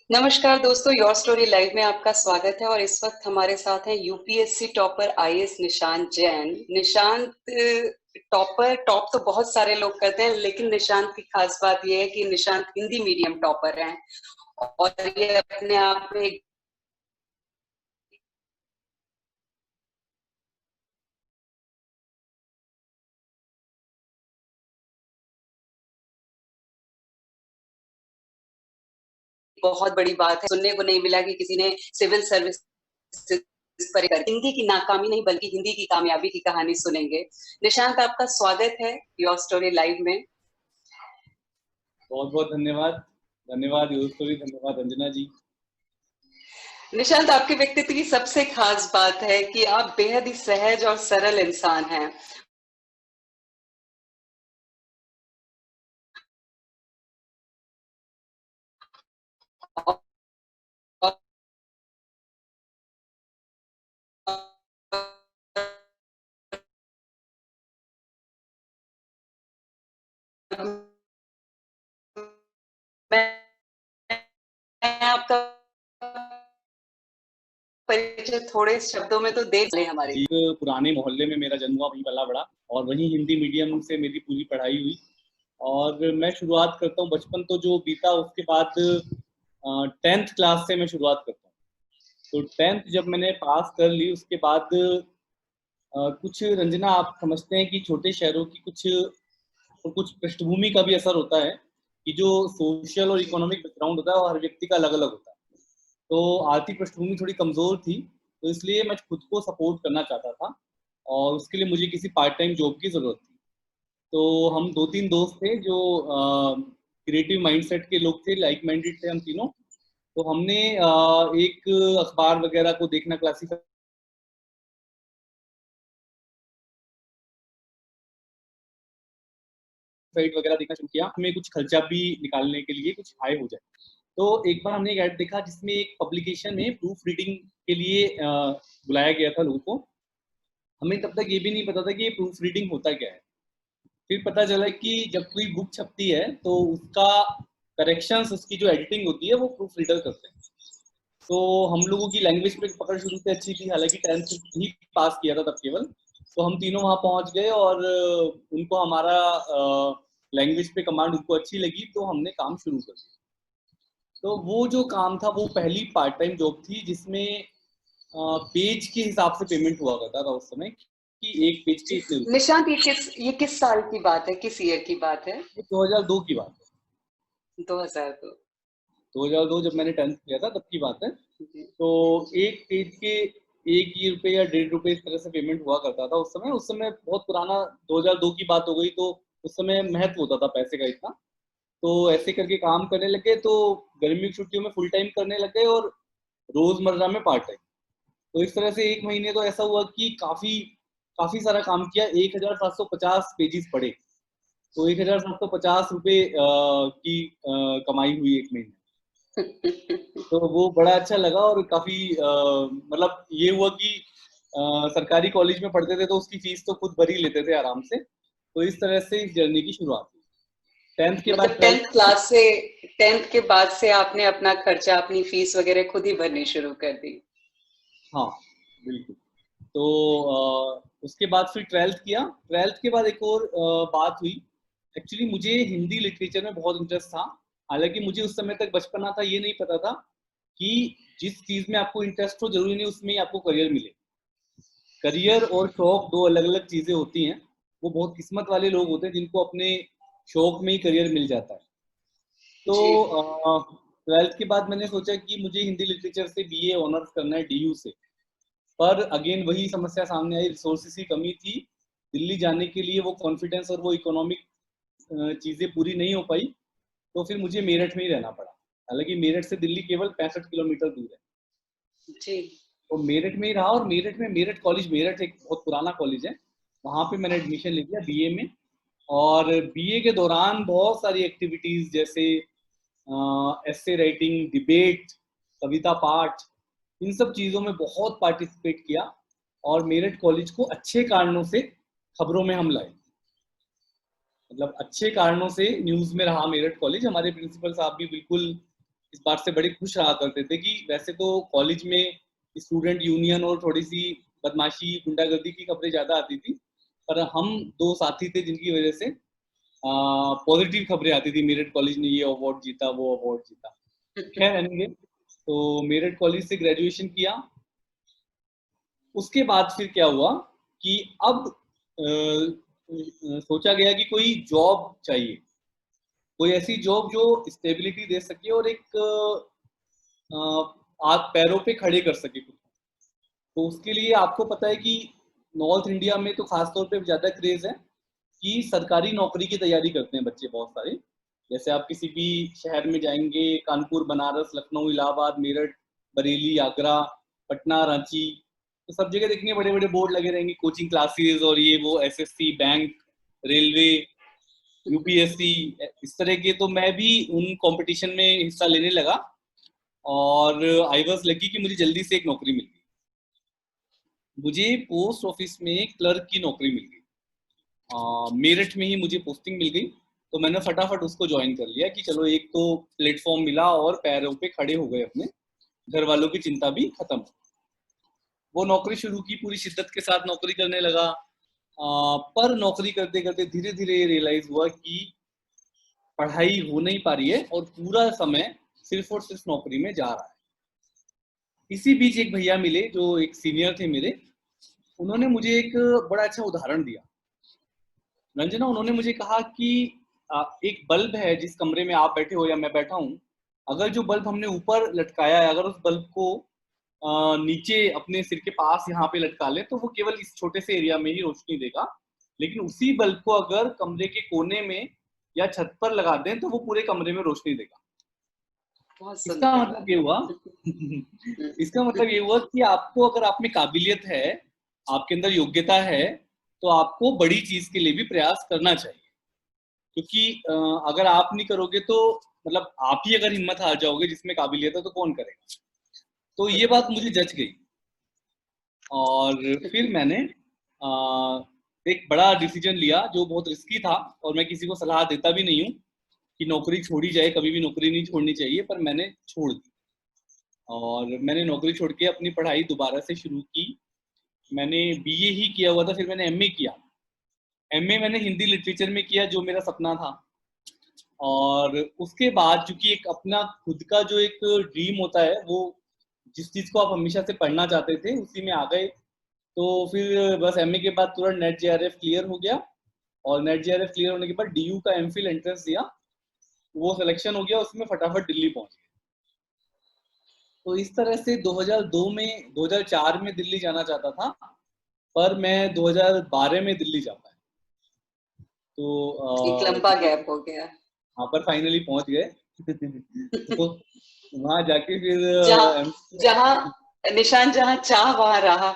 नमस्कार दोस्तों, your story live में आपका स्वागत है। और इस वक्त हमारे साथ हैं UPSC topper IAS Nishant Jain. Nishant top तो बहुत सारे लोग करते हैं, लेकिन निशांत की खास बात यह है कि निशांत हिंदी मीडियम टॉपर हैं और ये अपने आप में एक बहुत बड़ी बात है। सुनने को नहीं मिला कि किसी ने सिविल सर्विस पर हिंदी की नाकामी नहीं बल्कि हिंदी की कामयाबी की कहानी सुनेंगे। निशांत, आपका स्वागत है योर स्टोरी लाइव में। बहुत बहुत धन्यवाद। धन्यवाद योर स्टोरी, धन्यवाद अंजना जी। निशांत, आपके व्यक्तित्व की सबसे खास बात है कि आप बेहद ही सहज और सरल इंसान हैं। मैं आपका परिचय थोड़े शब्दों में तो दे लें हमारे। पुराने मोहल्ले में मेरा जन्म हुआ, वहीं पला बड़ा और वहीं हिंदी मीडियम से मेरी पूरी पढ़ाई हुई। और मैं शुरुआत करता हूँ, बचपन तो जो बीता उसके बाद 10th क्लास से मैं शुरुआत करता हूँ। तो 10th जब मैंने पास कर ली उसके बाद कुछ, रंजना आप समझते हैं कि छोटे शहरों की कुछ पृष्ठभूमि का भी असर होता है कि जो सोशल और इकोनॉमिक बैकग्राउंड होता है वो हर व्यक्ति का अलग अलग होता है। तो आर्थिक पृष्ठभूमि थोड़ी कमजोर थी, तो इसलिए मैं खुद को सपोर्ट करना चाहता था और उसके लिए मुझे किसी पार्ट टाइम जॉब की जरूरत थी। तो हम 2-3 दोस्त थे जो क्रिएटिव माइंडसेट के लोग थे, लाइक माइंडेड थे हम तीनों। तो हमने एक अखबार वगैरह को देखना, क्लासिफाइड वगैरह देखना शुरू किया, हमें कुछ खर्चा भी निकालने के लिए कुछ आय हो जाए। तो एक बार हमने एक ऐड देखा जिसमें एक पब्लिकेशन में प्रूफ रीडिंग के लिए बुलाया गया था लोगों को। हमें तब तक ये भी नहीं पता था कि ये प्रूफ रीडिंग होता क्या है। फिर पता चला कि जब कोई बुक छपती है तो उसका करेक्शंस, उसकी जो एडिटिंग होती है वो प्रूफ रीडर करते हैं। तो हम लोगों की लैंग्वेज पे पकड़ शुरू से अच्छी थी, हालांकि 10th ही पास किया था तब केवल। तो हम तीनों वहाँ पहुँच गए और उनको हमारा लैंग्वेज पे कमांड उनको अच्छी लगी, तो हमने काम शुरू कर दिया। तो वो जो काम था वो पहली पार्ट टाइम जॉब थी जिसमें पेज के हिसाब से पेमेंट हुआ करता था उस समय, कि एक पेज के इतने रुपए। निशांत, ये किस साल की बात है, किस ईयर की बात है? 2002 की बात है। 2002। 2002 जब मैंने 10th किया था तब की बात है। तो एक पेज के 1 रुपये या 1.5 रुपये इस तरह से पेमेंट हुआ करता था उस समय। बहुत पुराना 2002 की बात हो गई, तो उस समय महत्व होता था पैसे का इतना। तो ऐसे करके काम करने लगे, तो गर्मी की छुट्टियों में फुल टाइम करने लगे और रोजमर्रा में पार्ट टाइम। तो इस तरह से एक महीने तो ऐसा हुआ कि काफी काफी सारा काम किया। 1750 पेजेस पढ़े, तो 1750 रुपये की कमाई हुई एक महीने। तो वो बड़ा अच्छा लगा और काफी मतलब ये हुआ कि सरकारी कॉलेज में पढ़ते थे तो उसकी फीस तो खुद भर ही लेते थे आराम से। तो इस तरह से इस जर्नी की शुरुआत हुई। 10th के बाद मतलब 10th के बाद से आपने अपना खर्चा, अपनी फीस वगैरह खुद ही भरनी शुरू कर दी? हाँ बिल्कुल। तो उसके बाद फिर 12th किया। 12th के बाद एक और बात हुई। एक्चुअली मुझे हिंदी लिटरेचर में बहुत इंटरेस्ट था, हालांकि मुझे उस समय तक बचपना था, ये नहीं पता था कि जिस चीज में आपको इंटरेस्ट हो जरूरी नहीं उसमें ही आपको करियर मिले। करियर और शौक दो अलग अलग चीजें होती हैं। वो बहुत किस्मत वाले लोग होते हैं जिनको अपने शौक में ही करियर मिल जाता है। तो 12th के बाद मैंने सोचा कि मुझे हिंदी लिटरेचर से बीए ऑनर्स करना है डीयू से। पर अगेन वही समस्या सामने आई, रिसोर्सेस की कमी थी। दिल्ली जाने के लिए वो कॉन्फिडेंस और वो इकोनॉमिक चीजें पूरी नहीं हो पाई, तो फिर मुझे मेरठ में ही रहना पड़ा। हालांकि मेरठ से दिल्ली केवल 65 किलोमीटर दूर है। जी। तो मेरठ में ही रहा और मेरठ में मेरठ कॉलेज, मेरठ एक बहुत पुराना कॉलेज है, वहाँ पे मैंने एडमिशन ले लिया बीए में। और बीए के दौरान बहुत सारी एक्टिविटीज जैसे एसे राइटिंग, डिबेट, कविता पाठ, इन सब चीज़ों में बहुत पार्टिसिपेट किया और मेरठ कॉलेज को अच्छे कारणों से खबरों में हम लाए। मतलब अच्छे कारणों से न्यूज में रहा मेरठ कॉलेज। हमारे प्रिंसिपल साहब भी बिल्कुल इस बात से बड़े खुश रहा करते थे कि वैसे तो कॉलेज में स्टूडेंट यूनियन और थोड़ी सी बदमाशी गुंडागर्दी की खबरें ज्यादा आती थी, पर हम दो साथी थे जिनकी वजह से पॉजिटिव खबरें आती थी, मेरठ कॉलेज ने ये अवार्ड जीता, वो अवार्ड जीता। खैर एनीवे, तो मेरठ कॉलेज से ग्रेजुएशन किया। उसके बाद फिर क्या हुआ कि अब सोचा गया कि कोई जॉब चाहिए, कोई ऐसी जॉब जो स्टेबिलिटी दे सके और एक आप पैरों पे खड़े कर सके खुद को। तो उसके लिए आपको पता है कि नॉर्थ इंडिया में तो खासतौर पे ज़्यादा क्रेज है कि सरकारी नौकरी की तैयारी करते हैं बच्चे बहुत सारे। जैसे आप किसी भी शहर में जाएंगे, कानपुर, बनारस, लखनऊ, इलाहाबाद, मेरठ, बरेली, आगरा, पटना, रांची, तो सब जगह देखेंगे बड़े बड़े बोर्ड लगे रहेंगे, कोचिंग क्लासेस और ये वो, एसएससी, बैंक, रेलवे, यूपीएससी, इस तरह के। तो मैं भी उन कंपटीशन में हिस्सा लेने लगा और आई वाज लकी कि मुझे जल्दी से एक नौकरी मिल गई। मुझे पोस्ट ऑफिस में क्लर्क की नौकरी मिल गई, मेरठ में ही मुझे पोस्टिंग मिल गई। तो मैंने फटाफट उसको ज्वाइन कर लिया कि चलो एक तो प्लेटफॉर्म मिला और पैरों पे खड़े हो गए, अपने घर वालों की चिंता भी खत्म। वो नौकरी शुरू की, पूरी शिद्दत के साथ नौकरी करने लगा। पर नौकरी करते करते धीरे धीरे रियलाइज हुआ कि पढ़ाई हो नहीं पा रही है और पूरा समय सिर्फ और सिर्फ नौकरी में जा रहा है। इसी बीच एक भैया मिले जो एक सीनियर थे मेरे, उन्होंने मुझे एक बड़ा अच्छा उदाहरण दिया। रंजना, उन्होंने मुझे कहा कि एक बल्ब है जिस कमरे में आप बैठे हो या मैं बैठा हूँ, अगर जो बल्ब हमने ऊपर लटकाया है, अगर उस बल्ब को नीचे अपने सिर के पास यहाँ पे लटका ले तो वो केवल इस छोटे से एरिया में ही रोशनी देगा, लेकिन उसी बल्ब को अगर कमरे के कोने में या छत पर लगा दें तो वो पूरे कमरे में रोशनी देगा। बहुत इसका सुंदर मतलब बात। ये हुआ इसका मतलब ये हुआ कि आपको, अगर आप में काबिलियत है, आपके अंदर योग्यता है, तो आपको बड़ी चीज के लिए भी प्रयास करना चाहिए। क्योंकि अगर आप नहीं करोगे तो, मतलब आप ही अगर हिम्मत हार जाओगे जिसमें काबिलियत है, तो कौन करेगा। तो ये बात मुझे जच गई और फिर मैंने एक बड़ा डिसीजन लिया जो बहुत रिस्की था, और मैं किसी को सलाह देता भी नहीं हूँ कि नौकरी छोड़ी जाए, कभी भी नौकरी नहीं छोड़नी चाहिए, पर मैंने छोड़ दी। और मैंने नौकरी छोड़ के अपनी पढ़ाई दोबारा से शुरू की। मैंने बीए ही किया हुआ था, फिर मैंने एमए किया। एमए मैंने हिंदी लिटरेचर में किया, जो मेरा सपना था। और उसके बाद चूंकि एक अपना खुद का जो एक ड्रीम होता है, वो जिस चीज को आप हमेशा से पढ़ना चाहते थे उसी में आ गए। तो फिर बस एमए के बाद तुरंत नेट जेआरएफ क्लियर हो गया, और नेट जेआरएफ क्लियर होने के बाद डीयू का एमफिल एंट्रेंस दिया, वो सिलेक्शन हो गया, उसमें फटाफट दिल्ली पहुंच गया। तो इस तरह से 2004 में दिल्ली जाना चाहता था, पर मैं 2012 में दिल्ली जा पाया। एक तो लंबा गैप हो गया। वहां पर फाइनली पहुंच गए तो वहां जाके फिर जहाँ जहाँ निशान, जहाँ चाह वहां रहा।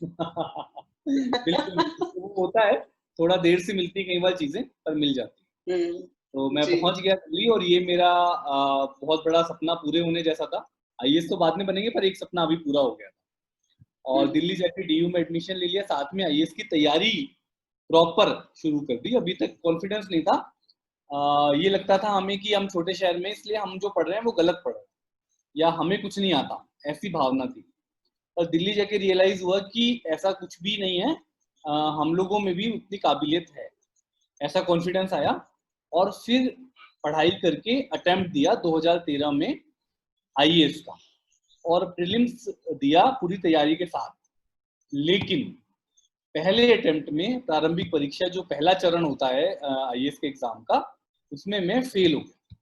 बिल्कुल बिल्कुल, तो वो होता है, थोड़ा देर से मिलती है कई बार चीजें, पर मिल जाती है। तो मैं जी। पहुंच गया दिल्ली, और ये मेरा बहुत बड़ा सपना पूरे होने जैसा था। आईएएस तो बाद में बनेंगे, पर एक सपना अभी पूरा हो गया था। और दिल्ली जाके डीयू में एडमिशन ले लिया, साथ में आईएएस की तैयारी प्रॉपर शुरू कर दी। अभी तक कॉन्फिडेंस नहीं था, ये लगता था हमें कि हम छोटे शहर में, इसलिए हम जो पढ़ रहे हैं वो गलत पढ़ रहे हैं, या हमें कुछ नहीं आता, ऐसी भावना थी। और दिल्ली जाके रियलाइज हुआ कि ऐसा कुछ भी नहीं है, हम लोगों में भी उतनी काबिलियत है, ऐसा कॉन्फिडेंस आया। और फिर पढ़ाई करके अटेम्प्ट दिया 2013 में आईएएस का, और प्रीलिम्स दिया पूरी तैयारी के साथ। लेकिन पहले अटेम्प्ट में, प्रारंभिक परीक्षा जो पहला चरण होता है आईएएस के एग्जाम का, उसमें मैं फेल हो गया।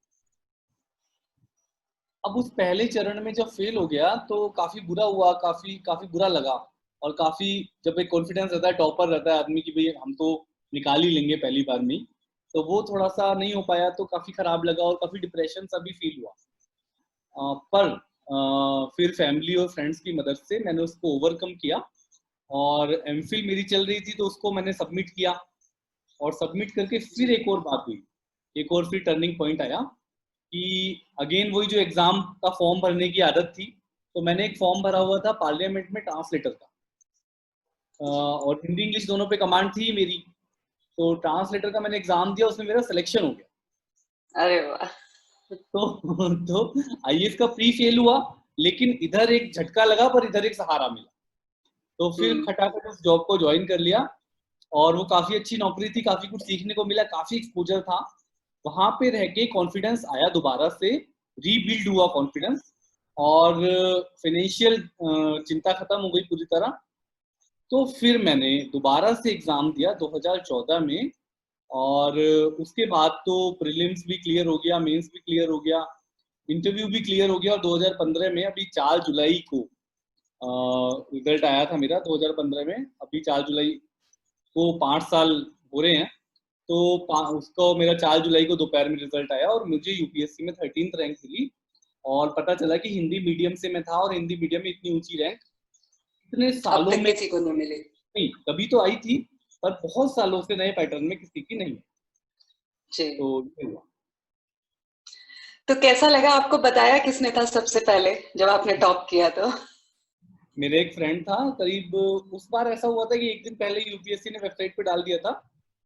अब उस पहले चरण में जब फेल हो गया तो काफी बुरा हुआ, काफी काफी बुरा लगा। और काफी, जब एक कॉन्फिडेंस रहता है, टॉपर रहता है आदमी की भाई हम तो निकाल ही लेंगे पहली बार में, तो वो थोड़ा सा नहीं हो पाया, तो काफी खराब लगा और काफी डिप्रेशन सा भी फील हुआ। पर फिर फैमिली और फ्रेंड्स की मदद से मैंने उसको ओवरकम किया, और एमफिल मेरी चल रही थी तो उसको मैंने सबमिट किया। और सबमिट करके फिर एक और बात हुई, एक और फिर टर्निंग पॉइंट आया कि अगेन वही जो एग्जाम का फॉर्म भरने की आदत थी, तो मैंने एक फॉर्म भरा हुआ था पार्लियामेंट में ट्रांसलेटर का, और हिंदी इंग्लिश दोनों पे कमांड थी मेरी। तो ट्रांसलेटर का मैंने एग्जाम दिया, उसमें मेरा सिलेक्शन हो गया। अरे वाह। तो आईएएस का प्री फेल हुआ, लेकिन इधर एक झटका लगा पर इधर एक सहारा मिला। तो फिर हम्म। खटाखट उस जॉब को ज्वाइन कर लिया, और वो काफी अच्छी नौकरी थी, काफी कुछ सीखने को मिला, काफी एक्सपोजर था। वहां पे रह के कॉन्फिडेंस आया, दोबारा से रीबिल्ड हुआ कॉन्फिडेंस, और फाइनेंशियल चिंता खत्म हो गई पूरी तरह। तो फिर मैंने दोबारा से एग्जाम दिया 2014 में, और उसके बाद तो प्रीलिम्स भी क्लियर हो गया, मेंस भी क्लियर हो गया, इंटरव्यू भी क्लियर हो गया, और 2015 में अभी 4 जुलाई को रिजल्ट आया था मेरा। 2015 में अभी 4 जुलाई को 5 साल हो रहे हैं। तो उसको मेरा 4 जुलाई को दोपहर में रिजल्ट आया, और मुझे यूपीएससी में 13th रैंक मिली। और पता चला कि हिंदी मीडियम से मैं था, और हिंदी मीडियम में इतनी ऊंची रैंक इतने अब सालों तक में किसी को नहीं मिली। नहीं, कभी तो आई थी, पर बहुत सालों से नए पैटर्न में किसी की नहीं है। जी। तो ये हुआ। तो कैसा लगा आपको, बताया किसने था सबसे पहले जब आपने टॉप किया तो? मेरे एक फ्रेंड था, करीब उस बार ऐसा हुआ था कि एक दिन पहले यूपीएससी ने वेबसाइट पे डाल दिया था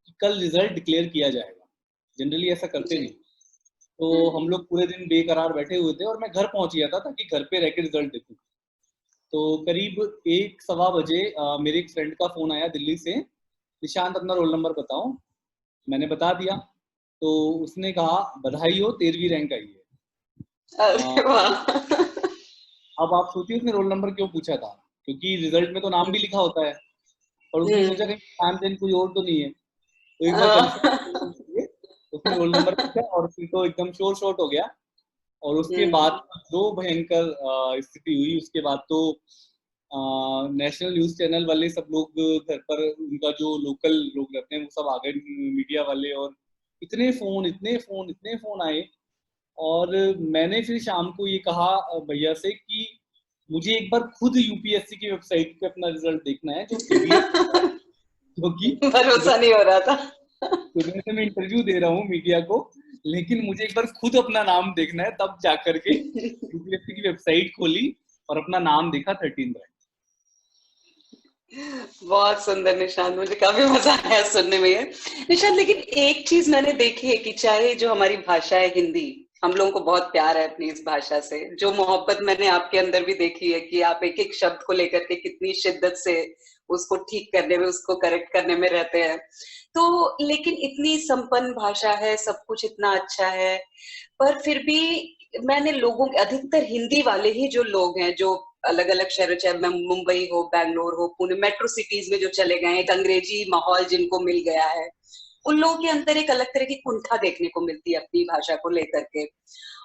कि कल रिजल्ट डिक्लेयर किया जाएगा। जनरली ऐसा करते जी। नहीं। तो हम लोग पूरे दिन बेकरार बैठे हुए थे, और मैं घर पहुंच गया था ताकि घर पे रह के रिजल्ट देखूं। तो करीब 1 सवा बजे मेरे एक फ्रेंड का फोन आया दिल्ली से, निशांत अपना रोल नंबर बताओ। मैंने बता दिया। तो उसने कहा बधाई हो, 13वीं रैंक आई है। अरे वाह। अब आप सोचिए उसने रोल नंबर क्यों पूछा था, क्योंकि रिजल्ट में तो नाम भी लिखा होता है, और उसने सोचा हम्म। कहीं नाम देन कोई और तो नहीं है। तो एक बार हम्म। कंफर्म किए, उसने रोल नंबर पूछा, और फिर तो एकदम शोर शॉर्ट हो गया। और उसके बाद जो भयंकर स्थिति हुई, उसके बाद तो नेशनल न्यूज चैनल वाले सब लोग घर पर, उनका जो लोकल लोग रहते हैं वो सब आ गए, मीडिया वाले, और इतने फोन इतने फोन इतने फोन आए। और मैंने फिर शाम को ये कहा भैया से कि मुझे एक बार खुद यूपीएससी की वेबसाइट पे अपना रिजल्ट देखना है, जो पीडीएफ, क्योंकि भरोसा नहीं हो रहा था। सुबह से मैं इंटरव्यू दे रहा हूँ मीडिया को, लेकिन मुझे एक बार खुद अपना नाम देखना है। तब जाकर के यूपीएससी की वेबसाइट खोली और अपना नाम देखा, 13 रैंक। बहुत सुंदर निशांत, मुझे काफी मजा आया सुनने में ये। निशांत, लेकिन एक चीज मैंने देखी है कि चाहे जो हमारी भाषा है हिंदी, हम लोगों को बहुत प्यार है अपनी इस भाषा से, जो मोहब्बत मैंने आपके अंदर भी देखी है कि आप एक एक शब्द को लेकर के कितनी शिद्दत से उसको ठीक करने में, उसको करेक्ट करने में रहते हैं। तो लेकिन इतनी संपन्न भाषा है, सब कुछ इतना अच्छा है, पर फिर भी मैंने लोगों के, अधिकतर हिंदी वाले ही जो लोग हैं, जो अलग अलग शहरों, चाहे मुंबई हो, बैंगलोर हो, पुणे, मेट्रो सिटीज में जो चले गए हैं, एक अंग्रेजी माहौल जिनको मिल गया है, उन लोगों के अंदर एक अलग तरह की कुंठा देखने को मिलती है अपनी भाषा को लेकर के।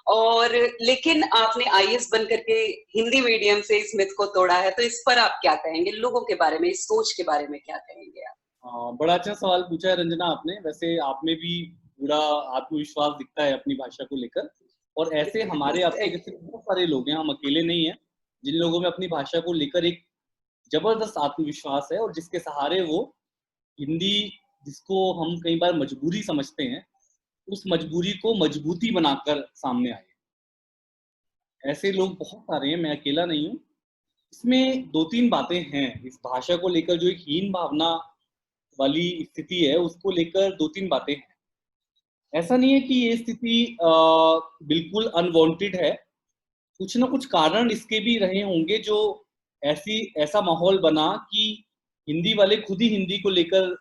और लेकिन आपने आईएएस बन करके हिंदी मीडियम से इस मिथ को तोड़ा है, तो इस पर आप क्या कहेंगे, लोगों के बारे में, इस सोच के बारे में क्या कहेंगे आप? बड़ा अच्छा सवाल पूछा है रंजना आपने। वैसे आप में भी पूरा आत्मविश्वास दिखता है अपनी भाषा को लेकर, और ऐसे हमारे आपके Thank जैसे you. बहुत सारे लोग हैं, हम अकेले नहीं हैं, जिन लोगों में अपनी भाषा को लेकर एक जबरदस्त आत्मविश्वास है, और जिसके सहारे वो हिंदी, जिसको हम कई बार मजबूरी समझते हैं, उस मजबूरी को मजबूती बनाकर सामने आए। ऐसे लोग बहुत सारे हैं, मैं अकेला नहीं हूँ। इसमें 2-3 बातें हैं इस भाषा को लेकर, जो एक हीन भावना वाली स्थिति है उसको लेकर 2-3 बातें हैं। ऐसा नहीं है कि ये स्थिति बिल्कुल अनवांटेड है, कुछ ना कुछ कारण इसके भी रहे होंगे, जो ऐसा माहौल बना कि हिंदी वाले खुद ही हिंदी को लेकर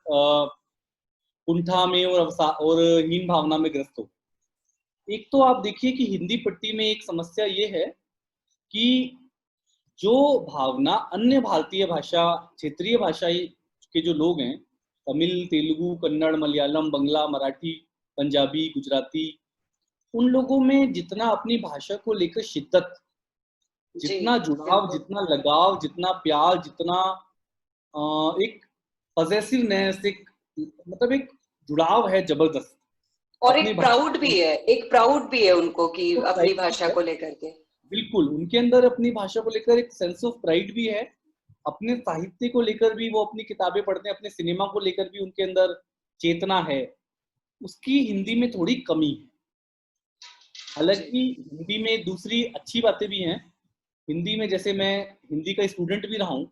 कुंठा में और हीन भावना में ग्रस्त हो। एक तो आप देखिए कि हिंदी पट्टी में एक समस्या ये है कि जो भावना अन्य भारतीय भाषा, क्षेत्रीय भाषा के जो लोग हैं, तमिल, तेलुगु, कन्नड़, मलयालम, बंगला, मराठी, पंजाबी, गुजराती, उन लोगों में जितना अपनी भाषा को लेकर शिद्दत, जी, जितना जुड़ाव, बिल्कुल। जितना लगाव, जितना प्यार, जितना एक पजेसिवनेस, एक मतलब एक जुड़ाव है जबरदस्त और अपनी एक भाषा प्राउड को भी लेकर। है, एक प्राउड भी है उनको कि तो अपनी प्राइड भी भाषा है, को लेकर के। बिल्कुल उनके अंदर अपनी भाषा को लेकर एक सेंस ऑफ प्राइड भी है। अपने साहित्य को लेकर भी वो अपनी किताबें पढ़ते हैं, अपने सिनेमा को लेकर भी उनके अंदर चेतना है। उसकी हिंदी में थोड़ी कमी है। जी। हालांकि हिंदी में दूसरी अच्छी बातें भी हैं। हिंदी में, जैसे मैं हिंदी का स्टूडेंट भी रहा हूँ,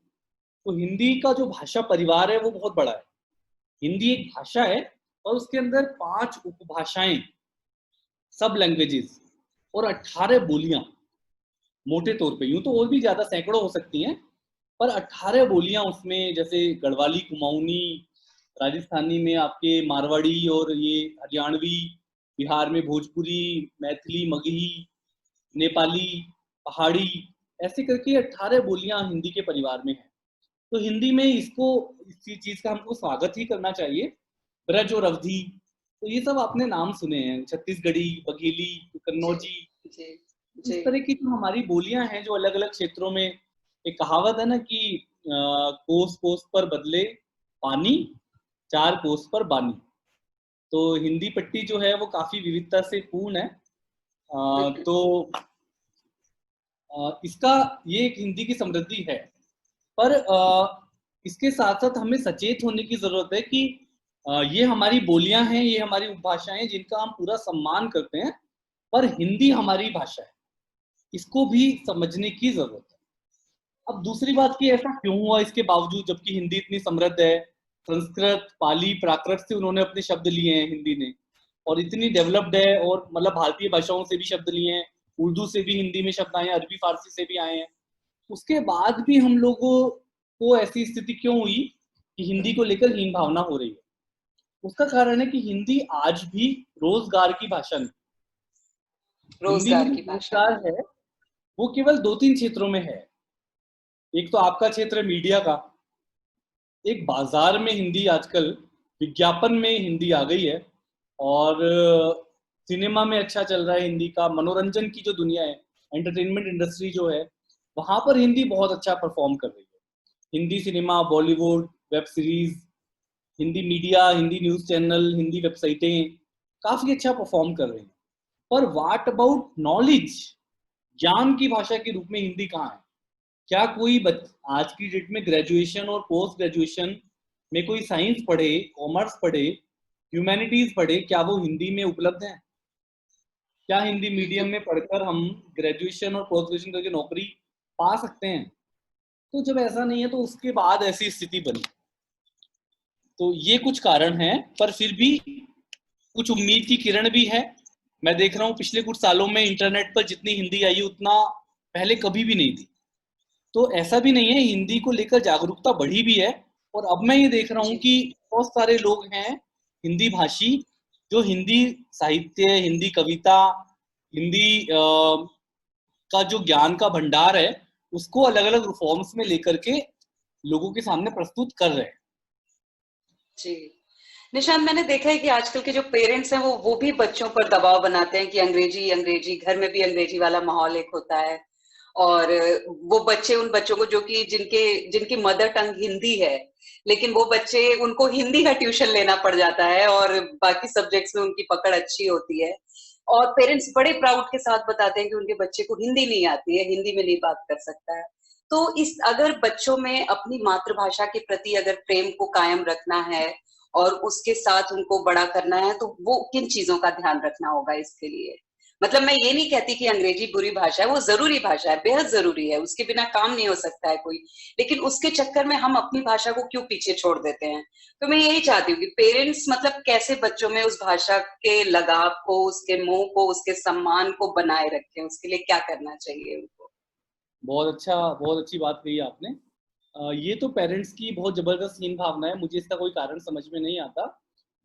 तो हिंदी का जो भाषा परिवार है वो बहुत बड़ा है। हिंदी एक भाषा है और उसके अंदर 5 उपभाषाएं, सब लैंग्वेजेस और 18 बोलियां, मोटे तौर पे। यूं तो और भी ज्यादा सैकड़ों हो सकती हैं, पर 18 बोलियां उसमें, जैसे गढ़वाली, कुमाऊनी, राजस्थानी में आपके मारवाड़ी, और ये हरियाणवी, बिहार में भोजपुरी, मैथिली, मगही, नेपाली, पहाड़ी, ऐसे करके 18 बोलियां हिंदी के परिवार में हैं। तो हिंदी में इसको, इस चीज का हमको स्वागत ही करना चाहिए। ब्रज और अवधी, तो ये सब आपने नाम सुने हैं, छत्तीसगढ़ी, बघेली, जी कन्नौजी। जी इस जी तरह की जो हमारी बोलियां हैं जो अलग अलग क्षेत्रों में, एक कहावत है ना कि कोस कोस पर बदले पानी, 4 कोस पर बानी। तो हिंदी पट्टी जो है वो काफी विविधता से पूर्ण है। तो इसका, ये एक हिंदी की समृद्धि है। पर इसके साथ साथ हमें सचेत होने की जरूरत है कि ये हमारी बोलियां हैं, ये हमारी उपभाषाएं हैं जिनका हम पूरा सम्मान करते हैं, पर हिंदी हमारी भाषा है, इसको भी समझने की जरूरत है। अब दूसरी बात कि ऐसा क्यों हुआ इसके बावजूद, जबकि हिंदी इतनी समृद्ध है, संस्कृत, पाली, प्राकृत से उन्होंने अपने शब्द लिए हैं हिंदी ने, और इतनी डेवलप्ड है, और मतलब भारतीय भाषाओं से भी शब्द लिए हैं, उर्दू से भी हिंदी में शब्द आए हैं, अरबी फारसी से भी आए हैं। उसके बाद भी हम लोगों को ऐसी स्थिति क्यों हुई कि हिंदी को लेकर हीन भावना हो रही है? उसका कारण है कि हिंदी आज भी रोजगार की भाषा नहीं। हिंदी में रोजगार जो की भाषा रोजगार नहीं। है वो केवल 2-3 क्षेत्रों में है। एक तो आपका क्षेत्र है मीडिया का, एक बाजार में हिंदी आजकल, विज्ञापन में हिंदी आ गई है, और सिनेमा में अच्छा चल रहा है हिंदी का, मनोरंजन की जो दुनिया है, एंटरटेनमेंट इंडस्ट्री जो है, वहां पर हिंदी बहुत अच्छा परफॉर्म कर रही है। Hindi cinema, Bollywood, web series, Hindi media, Hindi news channel, Hindi वेबसाइटें काफी अच्छा परफॉर्म कर रही हैं। पर व्हाट अबाउट नॉलेज, ज्ञान की भाषा के रूप में हिंदी कहाँ है? क्या कोई आज की डेट में ग्रेजुएशन और पोस्ट ग्रेजुएशन में कोई साइंस पढ़े, कॉमर्स पढ़े, ह्यूमैनिटीज पढ़े, क्या वो हिंदी में उपलब्ध है? क्या हिंदी मीडियम में पढ़कर हम ग्रेजुएशन और पोस्ट ग्रेजुएशन करके नौकरी पा सकते हैं? तो जब ऐसा नहीं है तो उसके बाद ऐसी स्थिति बनी। तो ये कुछ कारण हैं, पर फिर भी कुछ उम्मीद की किरण भी है। मैं देख रहा हूँ पिछले कुछ सालों में इंटरनेट पर जितनी हिंदी आई उतना पहले कभी भी नहीं थी। तो ऐसा भी नहीं है, हिंदी को लेकर जागरूकता बढ़ी भी है। और अब मैं ये देख रहा हूँ जी कि बहुत सारे लोग हैं हिंदी भाषी, जो हिंदी साहित्य, हिंदी कविता, हिंदी का जो ज्ञान का भंडार है उसको अलग अलग फॉर्म्स में लेकर के लोगों के सामने प्रस्तुत कर रहे हैं। जी। निशांत, मैंने देखा है कि आजकल के जो पेरेंट्स हैं वो भी बच्चों पर दबाव बनाते हैं कि अंग्रेजी अंग्रेजी, घर में भी अंग्रेजी वाला माहौल एक होता है। और वो बच्चे, उन बच्चों को जो कि जिनके जिनकी मदर टंग हिंदी है, लेकिन वो बच्चे, उनको हिंदी का ट्यूशन लेना पड़ जाता है और बाकी सब्जेक्ट्स में उनकी पकड़ अच्छी होती है। और पेरेंट्स बड़े प्राउड के साथ बताते हैं कि उनके बच्चे को हिंदी नहीं आती है, हिंदी में नहीं बात कर सकता है। तो इस, अगर बच्चों में अपनी मातृभाषा के प्रति अगर प्रेम को कायम रखना है और उसके साथ उनको बड़ा करना है, तो वो किन चीजों का ध्यान रखना होगा इसके लिए? मतलब मैं ये नहीं कहती कि अंग्रेजी बुरी भाषा है, वो जरूरी भाषा है, बेहद जरूरी है, उसके बिना काम नहीं हो सकता है कोई। लेकिन उसके चक्कर में हम अपनी भाषा को क्यों पीछे छोड़ देते हैं? तो मैं यही चाहती हूँ कि पेरेंट्स मतलब कैसे बच्चों में उस भाषा के लगाव को, उसके मोह को, उसके सम्मान को बनाए रखें, उसके लिए क्या करना चाहिए उनको? बहुत अच्छा, बहुत अच्छी बात कही आपने। ये तो पेरेंट्स की बहुत जबरदस्त हीन भावना है, मुझे इसका कोई कारण समझ में नहीं आता।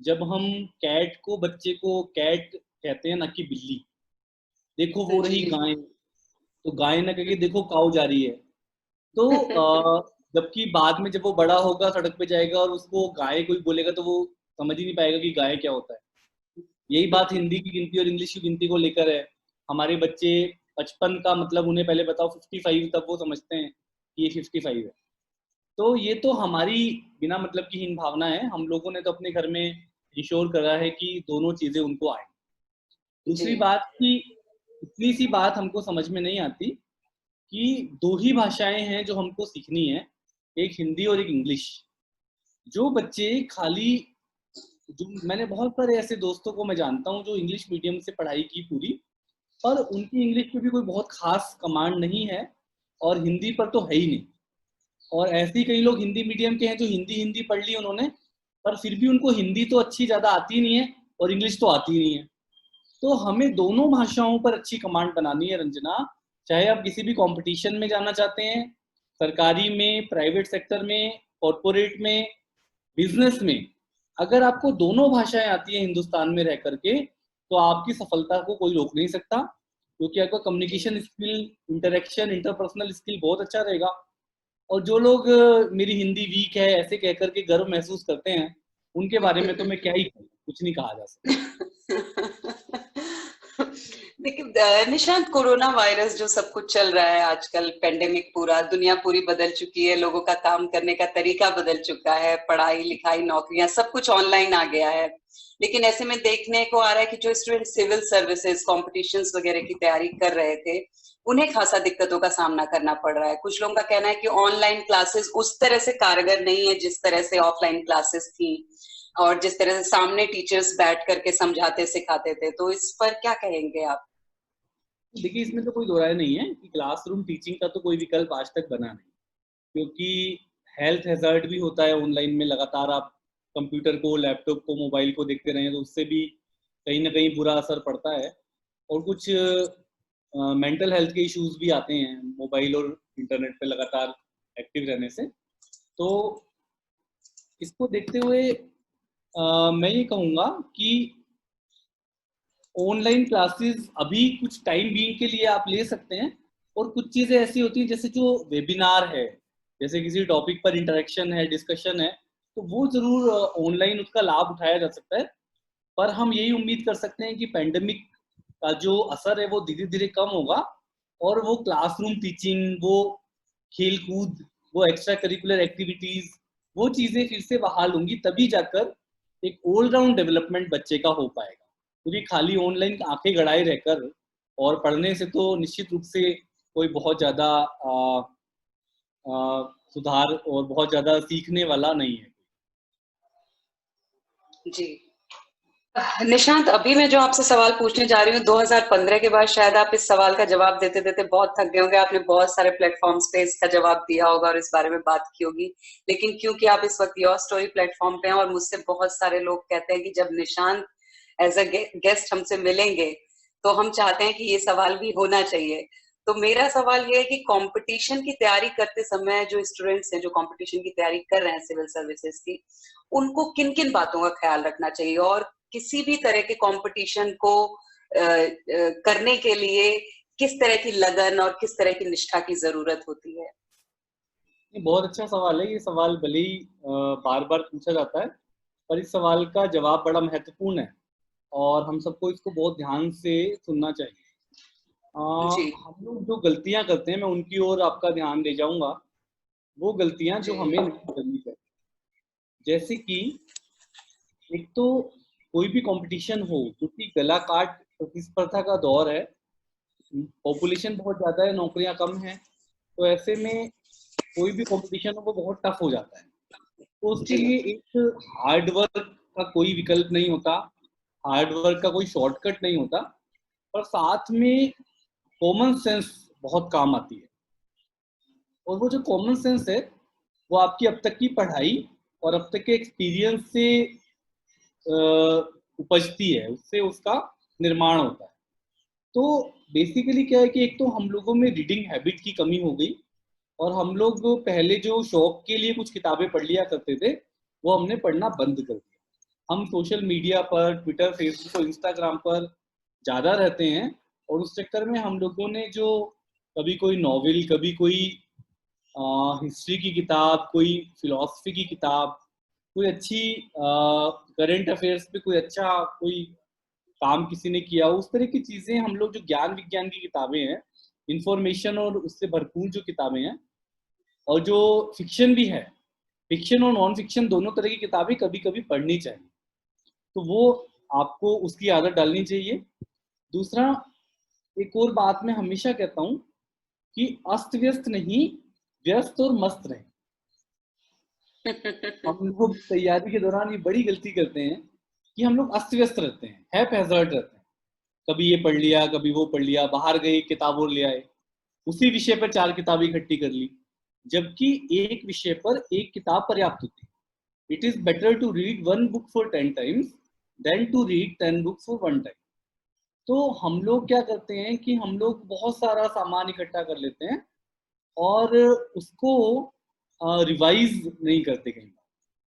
जब हम कैट को, बच्चे को कैट कहते हैं ना कि बिल्ली, देखो वो जी। रही गाय, तो गाय ना कहे देखो काऊ जा रही है। तो जबकि बाद में जब वो बड़ा होगा, सड़क पे जाएगा और उसको गाय कोई बोलेगा तो वो समझ ही नहीं पाएगा कि गाय क्या होता है। यही बात हिंदी की गिनती और इंग्लिश की गिनती को लेकर है। हमारे बच्चे 55 का मतलब उन्हें पहले बताओ 55, तब वो समझते हैं कि ये 55 है। तो ये तो हमारी बिना मतलब की हीन भावना है। हम लोगों ने तो अपने घर में इंश्योर करा है कि दोनों चीजें उनको आए। जी दूसरी बात कि इतनी सी बात हमको समझ में नहीं आती कि 2 ही भाषाएं हैं जो हमको सीखनी है, एक हिंदी और एक इंग्लिश। जो बच्चे खाली, जो मैंने बहुत सारे ऐसे दोस्तों को मैं जानता हूँ जो इंग्लिश मीडियम से पढ़ाई की पूरी, पर उनकी इंग्लिश में भी कोई बहुत खास कमांड नहीं है, और हिंदी पर तो है ही नहीं। और ऐसे ही कई लोग हिंदी मीडियम के हैं जो हिंदी हिंदी पढ़ ली उन्होंने, पर फिर भी उनको हिंदी तो अच्छी ज़्यादा आती नहीं है और इंग्लिश तो आती नहीं है। तो हमें दोनों भाषाओं पर अच्छी कमांड बनानी है रंजना। चाहे आप किसी भी कंपटीशन में जाना चाहते हैं, सरकारी में, प्राइवेट सेक्टर में, कॉरपोरेट में, बिजनेस में, अगर आपको दोनों भाषाएं आती हैं हिंदुस्तान में रह करके, तो आपकी सफलता को कोई रोक नहीं सकता, क्योंकि आपका जी। Communication skill, interaction, interpersonal skill बहुत अच्छा रहेगा। और जो लोग मेरी हिंदी वीक है ऐसे कह करके गर्व महसूस करते हैं, उनके बारे में तो मैं क्या ही कहूं, कुछ नहीं कहा जा सकता। देखिए निशांत, कोरोना वायरस जो सब कुछ चल रहा है आजकल, पेंडेमिक, पूरा दुनिया पूरी बदल चुकी है, लोगों का काम करने का तरीका बदल चुका है, पढ़ाई लिखाई नौकरियां सब कुछ ऑनलाइन आ गया है। लेकिन ऐसे में देखने को आ रहा है कि जो स्टूडेंट सिविल सर्विसेज कॉम्पिटिशन्स वगैरह की तैयारी कर रहे थे, उन्हें खासा दिक्कतों का सामना करना पड़ रहा है। कुछ लोगों का कहना है कि ऑनलाइन क्लासेस उस तरह से कारगर नहीं है जिस तरह से ऑफलाइन क्लासेस थी, और जिस तरह से सामने टीचर्स बैठ करके समझाते सिखाते थे। तो इस पर क्या कहेंगे आप? देखिए, इसमें तो कोई दो राय नहीं है कि क्लासरूम टीचिंग का तो कोई विकल्प आज तक बना नहीं, क्योंकि हेल्थ हैजर्ड भी होता है ऑनलाइन में। लगातार आप कंप्यूटर को, लैपटॉप को, मोबाइल को देखते रहें तो उससे भी कहीं ना कहीं बुरा असर पड़ता है। और कुछ मेंटल हेल्थ के इश्यूज भी आते हैं मोबाइल और इंटरनेट पे लगातार एक्टिव रहने से। तो इसको देखते हुए मैं ये कहूँगा कि ऑनलाइन क्लासेस अभी कुछ टाइम बीइंग के लिए आप ले सकते हैं। और कुछ चीज़ें ऐसी होती हैं जैसे जो वेबिनार है, जैसे किसी टॉपिक पर इंटरेक्शन है, डिस्कशन है, तो वो ज़रूर ऑनलाइन उसका लाभ उठाया जा सकता है। पर हम यही उम्मीद कर सकते हैं कि पेंडेमिक का जो असर है वो धीरे धीरे कम होगा, और वो क्लासरूम टीचिंग, वो खेल कूद, वो एक्स्ट्रा करिकुलर एक्टिविटीज, वो चीज़ें फिर से बहाल होंगी, तभी जाकर एक ऑलराउंड डेवलपमेंट बच्चे का हो पाएगा। क्योंकि खाली ऑनलाइन आंखें गड़ाए रहकर और पढ़ने से तो निश्चित रूप से कोई बहुत ज़्यादा सुधार और बहुत ज़्यादा सीखने वाला नहीं है। जी। निशांत, अभी मैं जो आपसे सवाल पूछने जा रही हूँ, 2015 के बाद शायद आप इस सवाल का जवाब देते देते बहुत थक गए होंगे। आपने बहुत सारे प्लेटफॉर्म्स पे इसका जवाब दिया होगा और इस बारे में बात की होगी। लेकिन क्योंकि आप इस वक्त योर स्टोरी प्लेटफॉर्म पे हैं और मुझसे बहुत सारे लोग कहते हैं कि जब निशांत एज अ गेस्ट हमसे मिलेंगे, तो हम चाहते हैं कि ये सवाल भी होना चाहिए। तो मेरा सवाल ये है कि कंपटीशन की तैयारी करते समय जो स्टूडेंट्स हैं, जो कंपटीशन की तैयारी कर रहे हैं सिविल सर्विसेज की, उनको किन किन बातों का ख्याल रखना चाहिए, और किसी भी तरह के कंपटीशन को करने के लिए किस तरह की लगन और किस तरह की निष्ठा की जरूरत होती है? ये बहुत अच्छा सवाल है। ये सवाल भले ही बार बार पूछा जाता है, पर इस सवाल का जवाब बड़ा महत्वपूर्ण है और हम सबको इसको बहुत ध्यान से सुनना चाहिए। जी। हम लोग जो गलतियां करते हैं, मैं उनकी ओर आपका ध्यान ले जाऊंगा। वो गलतियां जो जी। हमें नहीं करनी चाहिए, जैसे कि एक तो कोई भी कंपटीशन हो, क्योंकि गला काट प्रतिस्पर्धा का दौर है, पॉपुलेशन बहुत ज़्यादा है, नौकरियां कम हैं, तो ऐसे में कोई भी कंपटीशन हो वो बहुत टफ हो जाता है। तो उसके जी। लिए एक हार्ड वर्क का कोई विकल्प नहीं होता, हार्ड वर्क का कोई शॉर्टकट नहीं होता, पर साथ में कॉमन सेंस बहुत काम आती है। और वो जो कॉमन सेंस है वो आपकी अब तक की पढ़ाई और अब तक के एक्सपीरियंस से उपजती है, उससे उसका निर्माण होता है। तो बेसिकली क्या है कि एक तो हम लोगों में रीडिंग हैबिट की कमी हो गई, और हम लोग पहले जो शौक के लिए कुछ किताबें पढ़ लिया करते थे वो हमने पढ़ना बंद कर दिया। हम सोशल मीडिया पर, ट्विटर, फेसबुक और इंस्टाग्राम पर ज़्यादा रहते हैं, और उस चक्कर में हम लोगों ने जो कभी कोई नॉवेल, कभी कोई हिस्ट्री की किताब, कोई फिलॉसफी की किताब, कोई अच्छी करंट अफेयर्स पे कोई अच्छा कोई काम किसी ने किया, उस तरह की चीज़ें हम लोग, जो ज्ञान विज्ञान की किताबें हैं, इंफॉर्मेशन और उससे भरपूर जो किताबें हैं, और जो फिक्शन भी है, फिक्शन और नॉन फिक्शन दोनों तरह की किताबें कभी कभी पढ़नी चाहिए। तो वो आपको उसकी आदत डालनी चाहिए। दूसरा, एक और बात मैं हमेशा कहता हूँ कि अस्त व्यस्त नहीं, व्यस्त और मस्त रहें। हम लोग तैयारी के दौरान ये बड़ी गलती करते हैं कि हम लोग अस्त व्यस्त रहते हैं, हैज़र्ड रहते हैं। कभी ये पढ़ लिया, कभी वो पढ़ लिया, बाहर गए किताब और ले आए, उसी विषय पर 4 किताबें इकट्ठी कर ली, जबकि एक विषय पर एक किताब पर्याप्त होती है। It is better to read one book for 10 times then to read 10 books for one time. तो हम लोग क्या करते हैं कि हम लोग बहुत सारा सामान इकट्ठा कर लेते हैं और उसको रिवाइज नहीं करते कहीं,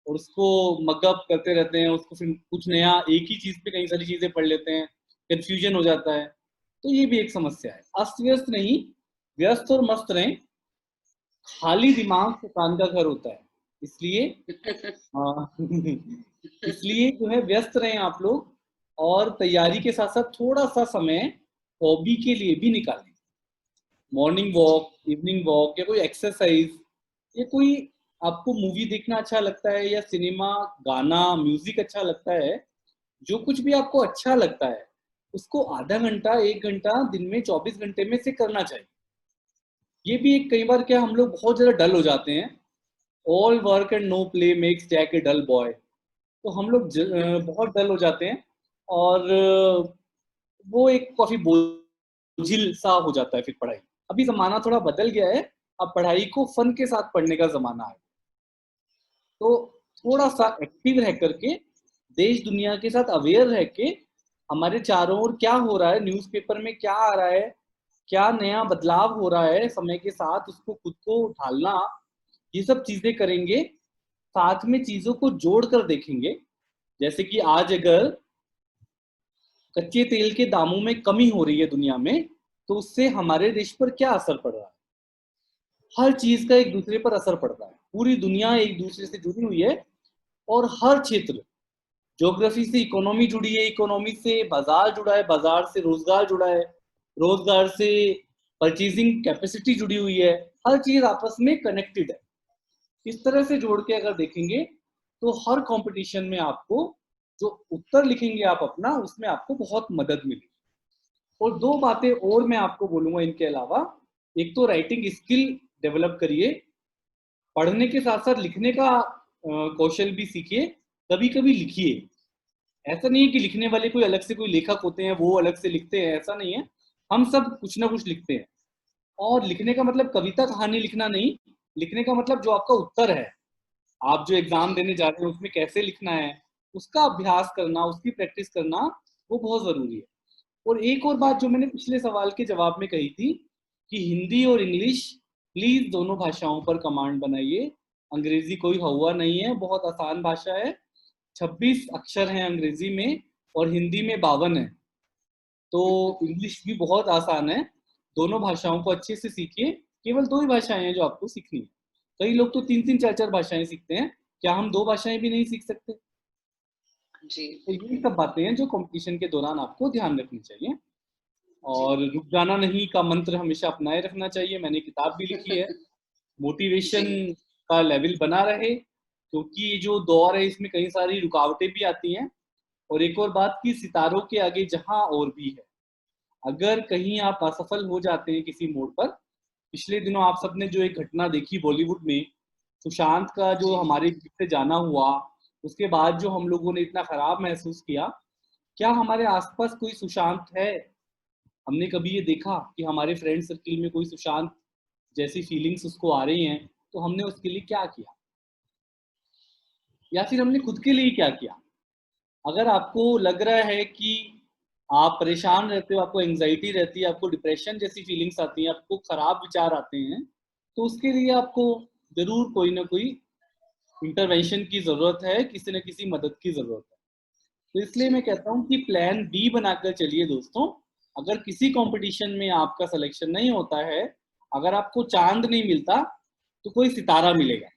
और उसको मगअप करते रहते हैं, उसको फिर कुछ नया एक ही चीज पे कई सारी चीजें पढ़ लेते हैं, कंफ्यूजन हो जाता है। तो ये भी एक समस्या है। अस्त व्यस्त नहीं, व्यस्त और मस्त रहें। खाली दिमाग शैतान का घर होता है, इसलिए इसलिए जो है व्यस्त रहें आप लोग, और तैयारी के साथ साथ थोड़ा सा समय हॉबी के लिए भी निकालें। मॉर्निंग वॉक, इवनिंग वॉक, या कोई एक्सरसाइज, या कोई आपको मूवी देखना अच्छा लगता है, या सिनेमा, गाना, म्यूजिक अच्छा लगता है, जो कुछ भी आपको अच्छा लगता है उसको आधा घंटा 1 घंटा दिन में 24 घंटे में से करना चाहिए। ये भी एक, कई बार क्या हम लोग बहुत ज्यादा डल हो जाते हैं। All work and no play makes Jack a dull boy. तो हम लोग बहुत डल हो जाते हैं, और वो एक काफी बोझिल सा हो जाता है फिर पढ़ाई। अभी जमाना थोड़ा बदल गया है, अब पढ़ाई को फन के साथ पढ़ने का जमाना है। तो थोड़ा सा एक्टिव रह करके, देश दुनिया के साथ अवेयर रह के, हमारे चारों ओर क्या हो रहा है, न्यूज़पेपर में क्या आ रहा है, क्या नया बदलाव हो रहा है समय के साथ, उसको खुद को ढालना, ये सब चीजें करेंगे। साथ में चीजों को जोड़ कर देखेंगे। जैसे कि आज अगर कच्चे तेल के दामों में कमी हो रही है दुनिया में, तो उससे हमारे देश पर क्या असर पड़ रहा है। हर चीज का एक दूसरे पर असर पड़ रहा है, पूरी दुनिया एक दूसरे से जुड़ी हुई है, और हर क्षेत्र, ज्योग्राफी से इकोनॉमी जुड़ी है, इकोनॉमी से बाजार जुड़ा है, बाजार से रोजगार जुड़ा है, रोजगार से परचेजिंग कैपेसिटी जुड़ी हुई है। हर चीज आपस में कनेक्टेड है। इस तरह से जोड़ के अगर देखेंगे तो हर कंपटीशन में आपको जो उत्तर लिखेंगे आप अपना, उसमें आपको बहुत मदद मिलेगी। और दो बातें और मैं आपको बोलूंगा इनके अलावा। एक तो राइटिंग स्किल डेवलप करिए, पढ़ने के साथ साथ लिखने का कौशल भी सीखिए। कभी कभी लिखिए। ऐसा नहीं है कि लिखने वाले कोई अलग से कोई लेखक होते हैं वो अलग से लिखते हैं, ऐसा नहीं है। हम सब कुछ ना कुछ लिखते हैं। और लिखने का मतलब कविता कहानी लिखना नहीं, लिखने का मतलब जो आपका उत्तर है, आप जो एग्जाम जी। देने जा रहे हैं उसमें कैसे लिखना है, उसका अभ्यास करना, उसकी प्रैक्टिस करना, वो बहुत जरूरी है। और एक और बात जो मैंने पिछले सवाल के जवाब में कही थी, कि हिंदी और इंग्लिश, प्लीज दोनों भाषाओं पर कमांड बनाइए। अंग्रेजी कोई हवा नहीं है, बहुत आसान भाषा है। 26 अक्षर हैं अंग्रेजी में, और हिंदी में 52 है। तो इंग्लिश भी बहुत आसान है। दोनों भाषाओं को अच्छे से सीखिए। केवल दो ही भाषाएं हैं जो आपको सीखनी है। कई लोग तो 3 3 4 4 भाषाएं सीखते हैं। क्या हम दो भाषाएं भी नहीं सीख सकते? जी। तो यही सब बातें हैं जो कंपटीशन के दौरान आपको ध्यान रखनी चाहिए। जी। और रुक जाना नहीं का मंत्र हमेशा अपनाए रखना चाहिए। मैंने किताब भी लिखी है, जी। मोटिवेशन का लेवल बना रहे, क्योंकि ये जो दौर है इसमें कई सारी रुकावटें भी आती हैं। और एक और बात, कि सितारों के आगे जहां और भी है। अगर कहीं आप असफल हो जाते हैं किसी मोड़ पर, पिछले दिनों आप सबने जो एक घटना देखी बॉलीवुड में, सुशांत का जो जी। हमारे बीच से जाना हुआ, उसके बाद जो हम लोगों ने इतना खराब महसूस किया। क्या हमारे आसपास कोई सुशांत है? हमने कभी ये देखा कि हमारे फ्रेंड सर्किल में कोई सुशांत जैसी फीलिंग्स उसको आ रही हैं? तो हमने उसके लिए क्या किया, या फिर हमने खुद के लिए क्या किया? अगर आपको लग रहा है कि आप परेशान रहते हो, आपको एंजाइटी रहती है, आपको डिप्रेशन जैसी फीलिंग्स आती हैं, आपको खराब विचार आते हैं, तो उसके लिए आपको जरूर कोई ना कोई इंटरवेंशन की जरूरत है, किसी न किसी मदद की जरूरत है। तो इसलिए जी। मैं कहता हूँ कि प्लान बी बनाकर चलिए दोस्तों। अगर किसी कंपटीशन में आपका सिलेक्शन नहीं होता है, अगर आपको चांद नहीं मिलता, तो कोई सितारा मिलेगा।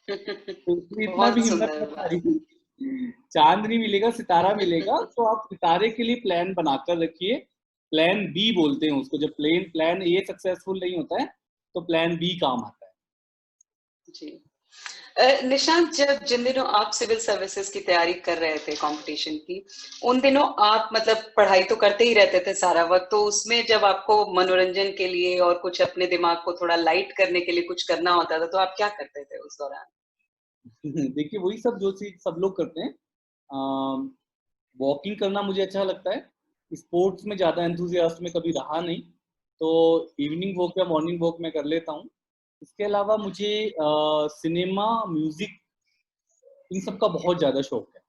तो इसलिए इतना भी बहुत हिम्मत सुंदर मत बात। हारिए। चांद नहीं मिलेगा, सितारा मिलेगा। तो आप सितारे के लिए प्लान बनाकर रखिए। प्लान बी बोलते हैं उसको, जब प्लेन प्लान ए सक्सेसफुल नहीं होता है तो प्लान बी काम आता है। जी। निशांत, जब जिन दिनों आप सिविल सर्विसेज की तैयारी कर रहे थे कंपटीशन की, उन दिनों आप मतलब पढ़ाई तो करते ही रहते थे सारा वक्त, तो उसमें जब आपको मनोरंजन के लिए और कुछ अपने दिमाग को थोड़ा लाइट करने के लिए कुछ करना होता था, तो आप क्या करते थे उस दौरान? देखिए, वही सब जो चीज सब लोग करते हैं। वॉकिंग करना मुझे अच्छा लगता है। स्पोर्ट्स में ज़्यादा एंथुजियास्ट में कभी रहा नहीं, तो इवनिंग वॉक या मॉर्निंग वॉक में कर लेता हूँ। इसके अलावा मुझे सिनेमा, म्यूजिक इन सब का बहुत ज़्यादा शौक है।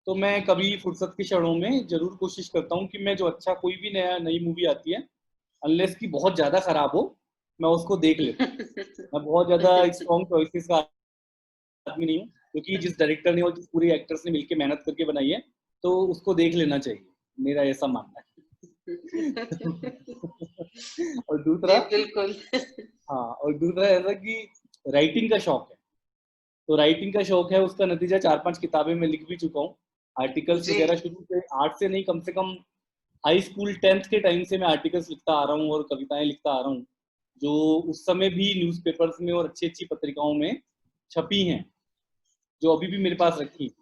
तो मैं कभी फुर्सत के क्षणों में जरूर कोशिश करता हूँ कि मैं जो अच्छा कोई भी नई मूवी आती है, अनलेस की बहुत ज़्यादा खराब हो, मैं उसको देख लेता हूँ। मैं बहुत ज़्यादा स्ट्रॉन्ग चॉइसेस का आदमी नहीं हूँ, क्योंकि जिस डायरेक्टर ने और जिस पूरे एक्टर्स ने मिलकर मेहनत करके बनाई है, तो उसको देख लेना चाहिए, मेरा ऐसा मानना है। और दूसरा, जी बिल्कुल। हाँ, और दूसरा ऐसा कि राइटिंग का शौक है। तो राइटिंग का शौक है, उसका नतीजा 4-5 किताबें मैं लिख भी चुका हूँ। आर्टिकल्स जी वगैरह शुरू से 8 से नहीं, कम से कम हाई स्कूल 10th के टाइम से मैं आर्टिकल्स लिखता आ रहा हूँ और कविताएं लिखता आ रहा हूँ, जो उस समय भी न्यूज़पेपर्स में और अच्छी अच्छी पत्रिकाओं में छपी हैं, जो अभी भी मेरे पास रखी हैं।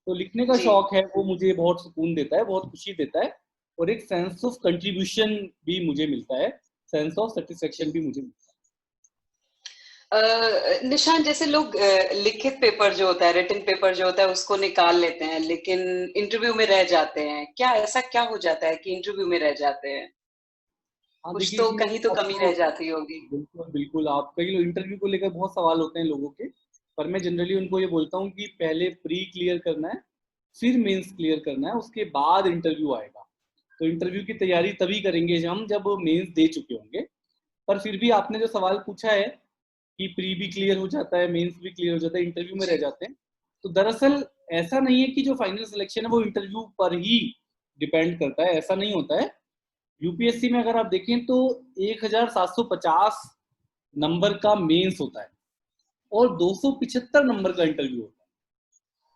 तो लिखने का जी। शौक है, वो मुझे बहुत सुकून देता है, बहुत खुशी देता है, और एक सेंस ऑफ कंट्रीब्यूशन भी मुझे मिलता है, सेंस ऑफ सेटिस्फेक्शन भी मुझे मिलता निशान, जैसे लोग लिखित पेपर जो होता है, रिटन पेपर जो होता है, उसको निकाल लेते हैं, लेकिन इंटरव्यू में रह जाते हैं। क्या ऐसा क्या हो जाता है कि इंटरव्यू में रह जाते हैं? है। हाँ, कुछ देखिए तो इसमें कहीं तो कमी आपको, रह जाती होगी। बिल्कुल बिल्कुल, आप कई लोग इंटरव्यू को लेकर बहुत सवाल होते हैं लोगों के, पर मैं जनरली उनको ये बोलता हूँ कि पहले प्री क्लियर करना है, फिर मेंस क्लियर करना है, उसके बाद इंटरव्यू आएगा। तो इंटरव्यू की तैयारी तभी करेंगे जब मेंस दे चुके होंगे। पर फिर भी आपने जो सवाल पूछा है कि प्री भी क्लियर हो जाता है, मेंस भी क्लियर हो जाता है, इंटरव्यू में रह जी। जाते हैं, तो दरअसल ऐसा नहीं है कि जो फाइनल सिलेक्शन है वो इंटरव्यू पर ही डिपेंड करता है, ऐसा नहीं होता है। यूपीएससी में अगर आप देखें तो 1750 नंबर का मेंस होता है और 275 नंबर का इंटरव्यू होता है।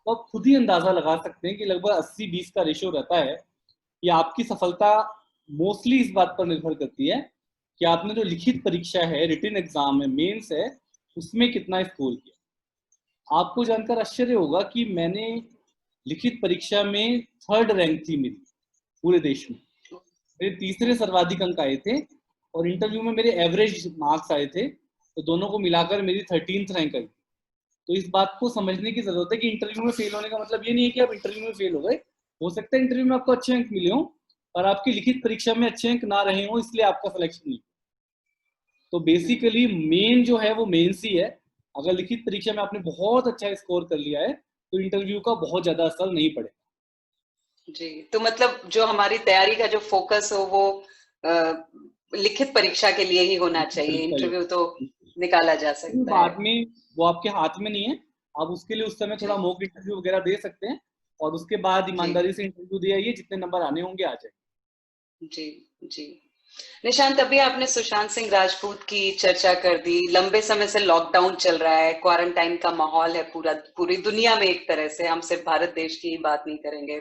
तो आप खुद ही अंदाजा लगा सकते हैं कि लगभग 80-20 का रेशियो रहता है कि आपकी सफलता मोस्टली इस बात पर निर्भर करती है कि आपने जो लिखित परीक्षा है, रिटन एग्जाम है, मेंस है, उसमें कितना स्कोर किया। आपको जानकर आश्चर्य होगा कि मैंने लिखित परीक्षा में 3rd रैंक थी मेरी पूरे देश में। मेरे तीसरे सर्वाधिक अंक आए थे, और इंटरव्यू में मेरे एवरेज मार्क्स आए थे, तो दोनों को मिलाकर मेरी 13th रैंक आई। तो इस बात को समझने की जरूरत है कि इंटरव्यू में फेल होने का मतलब ये नहीं है कि आप इंटरव्यू में फेल हो गए। हो सकता है इंटरव्यू में आपको अच्छे अंक मिले हों, पर आपकी लिखित परीक्षा में अच्छे अंक ना रहे हों, इसलिए आपका सिलेक्शन नहीं। तो बेसिकली मेन जो है वो मेंस ही है। अगर लिखित परीक्षा में आपने बहुत अच्छा स्कोर कर लिया है, तो इंटरव्यू का बहुत ज्यादा असर नहीं पड़ेगा। जी, तो मतलब जो हमारी तैयारी का जो फोकस हो वो अ, लिखित परीक्षा के लिए ही होना लिखित चाहिए। परीक्षा इंटरव्यू तो ले निकाला जा फिर सकता है। बाद में, वो आपके हाथ में नहीं है। आप उसके लिए उस समय जी। थोड़ा मॉक इंटरव्यू वगैरह दे सकते हैं, और उसके बाद जी। ईमानदारी से इंटरव्यू दे आइए, जितने नंबर आने होंगे आ जाए। जी। जी। निशांत, अभी आपने सुशांत सिंह राजपूत की चर्चा कर दी। लंबे समय से लॉकडाउन चल रहा है, क्वारंटाइन का माहौल है पूरी दुनिया में। एक तरह से हम सिर्फ भारत देश की ही बात नहीं करेंगे,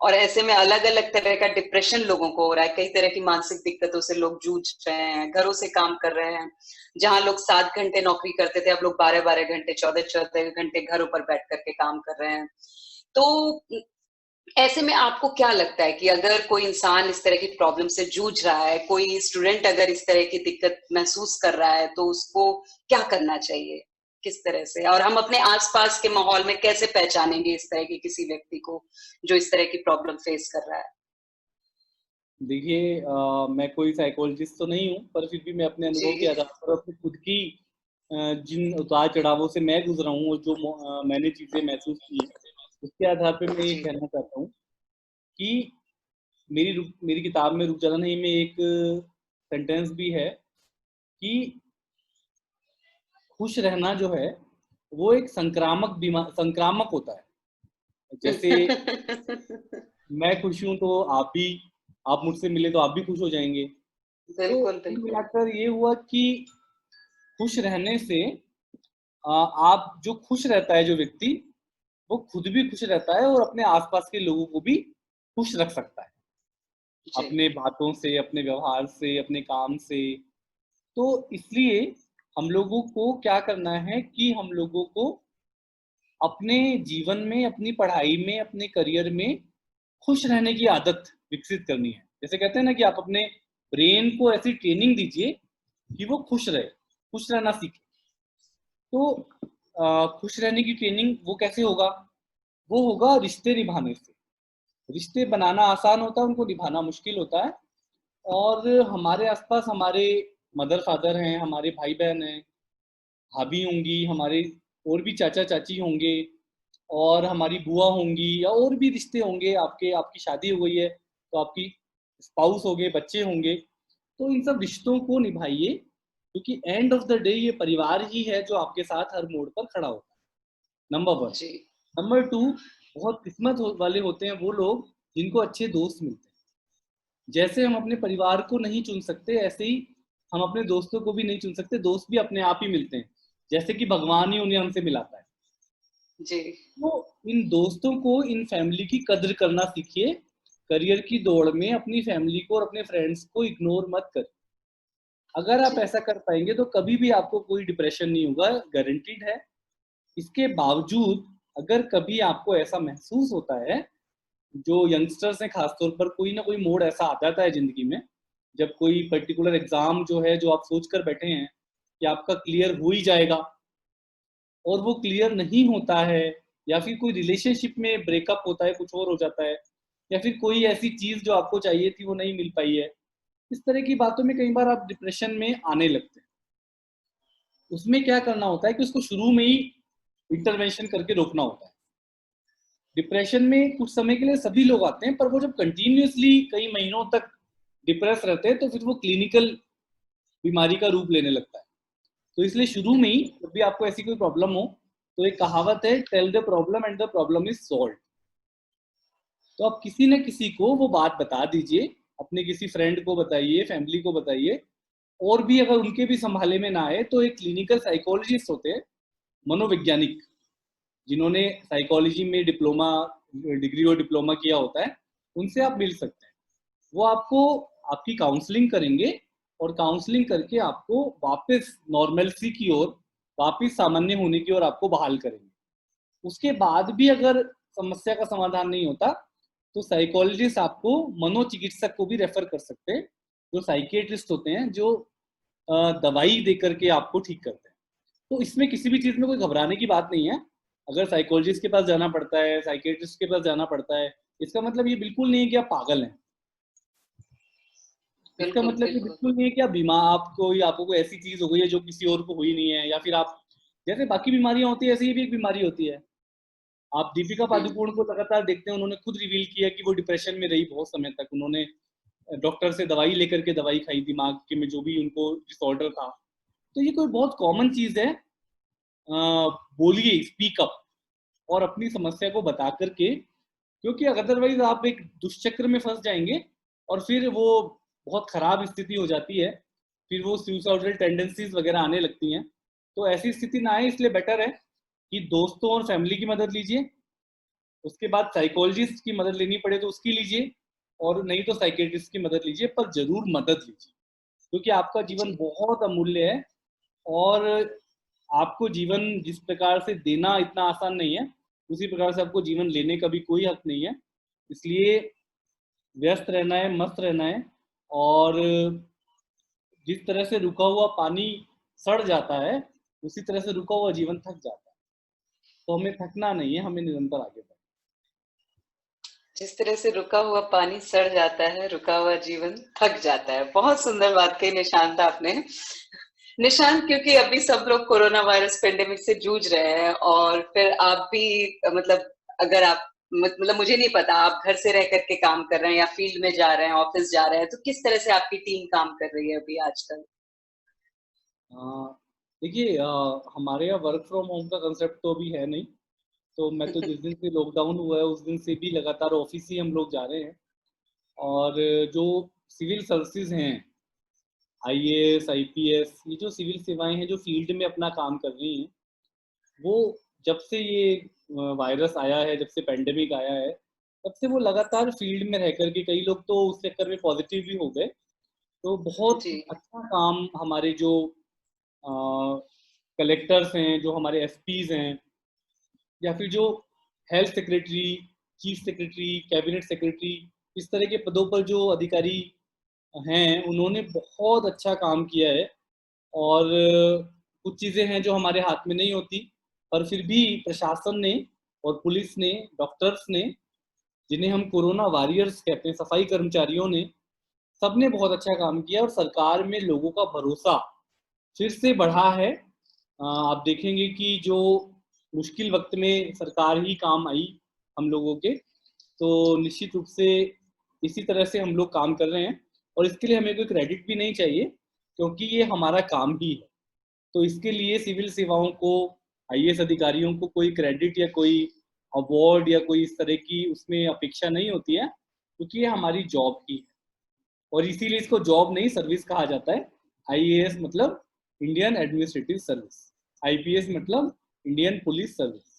और ऐसे में अलग अलग तरह का डिप्रेशन लोगों को हो रहा है। कई तरह की मानसिक दिक्कतों से लोग जूझ रहे हैं, घरों से काम कर रहे हैं। जहां लोग 7 घंटे नौकरी करते थे, अब लोग 12-12 घंटे, 14-14 घंटे घरों पर बैठ करके काम कर रहे हैं। तो ऐसे में आपको क्या लगता है कि अगर कोई इंसान इस तरह की प्रॉब्लम से जूझ रहा है, कोई स्टूडेंट अगर इस तरह की दिक्कत महसूस कर रहा है, तो उसको क्या करना चाहिए? किस तरह से? और हम अपने आसपास के माहौल में कैसे पहचानेंगे इस तरह के किसी व्यक्ति को जो इस तरह की प्रॉब्लम फेस कर रहा है? देखिए, मैं कोई साइकोलॉजिस्ट तो नहीं हूँ, पर फिर भी मैं अपने जी। अनुभव के आधार पर अपनी खुद की जिन उतार चढ़ावों से मैं गुजरा हूँ और जो मैंने चीज़ें महसूस की हैं, उसके आधार पे मैं ये जी। कहना चाहता हूँ कि मेरी किताब में रुक जाना नहीं में एक सेंटेंस भी है कि खुश रहना जो है वो एक संक्रामक होता है। जैसे मैं खुश हूं तो आप मुझसे मिले तो आप भी खुश हो जाएंगे। तो बिल्कुल, कुल बिल्कुल। मिलाकर ये हुआ कि खुश रहने से आप जो खुश रहता है जो व्यक्ति, वो खुद भी खुश रहता है और अपने आसपास के लोगों को भी खुश रख सकता है, जी। अपने बातों से, अपने व्यवहार से, अपने काम से। तो इसलिए हम लोगों को क्या करना है कि हम लोगों को अपने जीवन में, अपनी पढ़ाई में, अपने करियर में खुश रहने की आदत विकसित करनी है। जैसे कहते हैं ना कि आप अपने ब्रेन को ऐसी ट्रेनिंग दीजिए कि वो खुश रहे, खुश रहना सीखे। तो खुश रहने की ट्रेनिंग वो कैसे होगा? वो होगा रिश्ते निभाने से। रिश्ते बनाना आसान होता है, उनको निभाना मुश्किल होता है। और हमारे आसपास हमारे मदर फादर हैं, हमारे भाई बहन हैं, भाभी होंगी, हमारे और भी चाचा चाची होंगे, और हमारी बुआ होंगी, या और भी रिश्ते होंगे आपके, आपकी शादी हो गई है तो आपकी स्पाउस हो गए, बच्चे होंगे। तो इन सब रिश्तों को निभाइए, क्योंकि एंड ऑफ द डे ये परिवार ही है जो आपके साथ हर मोड़ पर खड़ा होता है। नंबर 1। जी। नंबर 2, बहुत किस्मत वाले होते हैं वो लोग जिनको अच्छे दोस्त मिलते हैं। जैसे हम अपने परिवार को नहीं चुन सकते, ऐसे ही हम अपने दोस्तों को भी नहीं चुन सकते। दोस्त भी अपने आप ही मिलते हैं, जैसे कि भगवान ही उन्हें हमसे मिलाता है। जी। तो इन दोस्तों को, इन फैमिली की कद्र करना सीखिए। करियर की दौड़ में अपनी फैमिली को और अपने फ्रेंड्स को इग्नोर मत करिए। अगर आप जी। ऐसा कर पाएंगे तो कभी भी आपको कोई डिप्रेशन नहीं होगा, गारंटीड है। इसके बावजूद अगर कभी आपको ऐसा महसूस होता है, जो यंगस्टर्स हैं खासतौर पर, कोई ना कोई मोड़ ऐसा आ जाता है जिंदगी में, जब कोई पर्टिकुलर एग्जाम जो है, जो आप सोच कर बैठे हैं कि आपका क्लियर हो ही जाएगा, और वो क्लियर नहीं होता है, या फिर कोई रिलेशनशिप में ब्रेकअप होता है, कुछ और हो जाता है, या फिर कोई ऐसी चीज जो आपको चाहिए थी वो नहीं मिल पाई है, इस तरह की बातों में कई बार आप डिप्रेशन में आने लगते हैं। उसमें क्या करना होता है कि उसको शुरू में ही इंटरवेंशन करके रोकना होता है। डिप्रेशन में कुछ समय के लिए सभी लोग आते हैं, पर वो जब कंटिन्यूअसली कई महीनों तक डिप्रेस रहते हैं तो फिर वो क्लिनिकल बीमारी का रूप लेने लगता है। तो इसलिए शुरू में ही जब भी आपको ऐसी कोई प्रॉब्लम हो, तो एक कहावत है, tell the problem and the problem is solve. तो आप किसी न किसी को वो बात बता दीजिए, अपने किसी फ्रेंड को बताइए, फैमिली को बताइए, और भी अगर उनके भी संभाले में ना आए तो एक क्लिनिकल साइकोलॉजिस्ट होते हैं, मनोवैज्ञानिक, जिन्होंने साइकोलॉजी में डिप्लोमा, डिग्री और डिप्लोमा किया होता है, उनसे आप मिल सकते हैं। वो आपको आपकी काउंसलिंग करेंगे, और काउंसलिंग करके आपको वापस नॉर्मलसी की ओर, वापस सामान्य होने की ओर आपको बहाल करेंगे। उसके बाद भी अगर समस्या का समाधान नहीं होता तो साइकोलॉजिस्ट आपको मनोचिकित्सक को भी रेफर कर सकते हैं, जो साइकियाट्रिस्ट होते हैं, जो दवाई दे करके आपको ठीक करते हैं। तो इसमें किसी भी चीज़ में कोई घबराने की बात नहीं है। अगर साइकोलॉजिस्ट के पास जाना पड़ता है, साइकियाट्रिस्ट के पास जाना पड़ता है, इसका मतलब ये बिल्कुल नहीं है कि आप पागल हैं। इसका बिल्कुल, मतलब ये बिल्कुल। बिल्कुल नहीं है कि आप बीमार, आपको या आपको कोई ऐसी चीज हो गई है जो किसी और को हुई नहीं है, या फिर आप, जैसे बाकी बीमारियां होती है ऐसे ही भी एक बीमारी होती है। आप दीपिका हम्म। पादुकोण को लगातार देखते हैं, उन्होंने खुद रिवील किया कि वो डिप्रेशन में रही बहुत समय तक। उन्होंने डॉक्टर से दवाई लेकर के दवाई खाई, दिमाग के में जो भी उनको डिसऑर्डर था। तो ये कोई बहुत कॉमन चीज है। बोलिए, स्पीक अप, और अपनी समस्या को बता करके, क्योंकि अदरवाइज आप एक दुष्चक्र में फंस जाएंगे, और फिर वो बहुत खराब स्थिति हो जाती है। फिर वो सुसाइडल टेंडेंसीज वगैरह आने लगती हैं। तो ऐसी स्थिति ना आए, इसलिए बेटर है कि दोस्तों और फैमिली की मदद लीजिए। उसके बाद साइकोलॉजिस्ट की मदद लेनी पड़े तो उसकी लीजिए, और नहीं तो साइकेट्रिस्ट की मदद लीजिए, पर जरूर मदद लीजिए, क्योंकि आपका जीवन जी। बहुत अमूल्य है। और आपको जीवन जिस प्रकार से देना इतना आसान नहीं है, उसी प्रकार से आपको जीवन लेने का भी कोई हक नहीं है। इसलिए व्यस्त रहना है, मस्त रहना है। और जिस तरह से रुका हुआ पानी सड़ जाता है, उसी तरह से रुका हुआ जीवन थक जाता है। तो हमें थकना नहीं है, हमें निरंतर आगे बढ़ना जिस तरह से रुका हुआ पानी सड़ जाता है, रुका हुआ जीवन थक जाता है। बहुत सुंदर बात कही निशांत आपने। निशांत, क्योंकि अभी सब लोग कोरोना वायरस पेंडेमिक से जूझ रहे हैं, और फिर आप भी मतलब, अगर आप मतलब, मुझे नहीं पता आप घर से रह करके काम कर रहे हैं या फील्ड में जा रहे हैं, ऑफिस जा रहे हैं, तो किस तरह से आपकी टीम काम कर रही है अभी आजकल? है। देखिए, हमारे यहाँ वर्क फ्रॉम होम का कंसेप्ट तो अभी है नहीं। तो मैं तो जिस दिन से लॉकडाउन हुआ है उस दिन से भी लगातार ऑफिस ही हम लोग जा रहे हैं। और जो सिविल सर्विसेज हैं, आईएएस, आईपीएस, ये जो सिविल सेवाएं हैं जो फील्ड में अपना काम कर रही हैं, वो जब से ये वायरस आया है, जब से पेंडेमिक आया है, तब से वो लगातार फील्ड में रह करके, कई लोग तो उस चक्कर में पॉजिटिव भी हो गए। तो बहुत जी। अच्छा काम हमारे जो कलेक्टर्स हैं, जो हमारे एसपीज हैं, या फिर जो health secretary, chief secretary, cabinet secretary, इस तरह के पदों पर जो अधिकारी हैं, उन्होंने बहुत अच्छा काम किया है। और कुछ चीज़ें हैं जो हमारे हाथ में नहीं होती, पर फिर भी प्रशासन ने और पुलिस ने, डॉक्टर्स ने, जिन्हें हम कोरोना वॉरियर्स कहते हैं, सफाई कर्मचारियों ने, सबने बहुत अच्छा काम किया, और सरकार में लोगों का भरोसा फिर से बढ़ा है। आप देखेंगे कि जो मुश्किल वक्त में सरकार ही काम आई हम लोगों के। तो निश्चित रूप से इसी तरह से हम लोग काम कर रहे हैं, और इसके लिए हमें कोई क्रेडिट भी नहीं चाहिए, क्योंकि ये हमारा काम ही है। तो इसके लिए सिविल सेवाओं को, आईएएस अधिकारियों को कोई क्रेडिट या कोई अवार्ड या कोई इस तरह की उसमें अपेक्षा नहीं होती है, क्योंकि ये हमारी जॉब ही है। और इसीलिए इसको जॉब नहीं सर्विस कहा जाता है। आईएएस मतलब इंडियन एडमिनिस्ट्रेटिव सर्विस, आईपीएस मतलब इंडियन पुलिस सर्विस।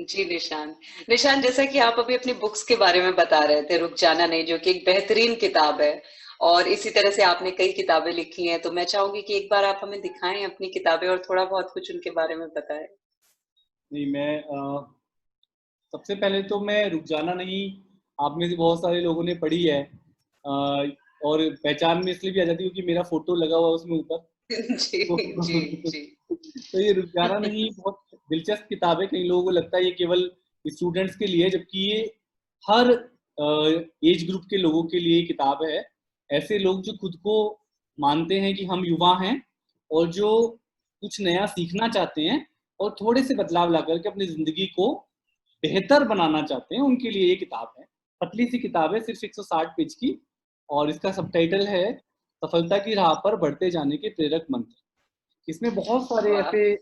जी निशान, निशान जैसा कि आप अभी अपनी बुक्स के बारे में बता रहे थे, रुक जाना नहीं, जो कि एक बेहतरीन किताब है, और इसी तरह से आपने कई किताबें लिखी हैं, तो मैं चाहूंगी कि एक बार आप हमें दिखाएं अपनी किताबें और थोड़ा बहुत कुछ उनके बारे में बताएं। नहीं, मैं सबसे पहले तो मैं रुक जाना नहीं, आप में से बहुत सारे लोगों ने पढ़ी है, और पहचान में इसलिए भी आ जाती है क्योंकि मेरा फोटो लगा हुआ है उसमें ऊपर। जी जी जी। तो ये रुक जाना नहीं बहुत दिलचस्प किताब है। कई लोगों को लगता है ये केवल स्टूडेंट्स के लिए, जबकि ये हर एज ग्रुप के लोगों के लिए किताब है। ऐसे लोग जो खुद को मानते हैं कि हम युवा हैं, और जो कुछ नया सीखना चाहते हैं, और थोड़े से बदलाव ला करके अपनी जिंदगी को बेहतर बनाना चाहते हैं, उनके लिए ये किताब है। पतली सी किताब है, सिर्फ 160 पेज की, और इसका सबटाइटल है सफलता की राह पर बढ़ते जाने के प्रेरक मंत्र। इसमें बहुत सारे वाह। ऐसे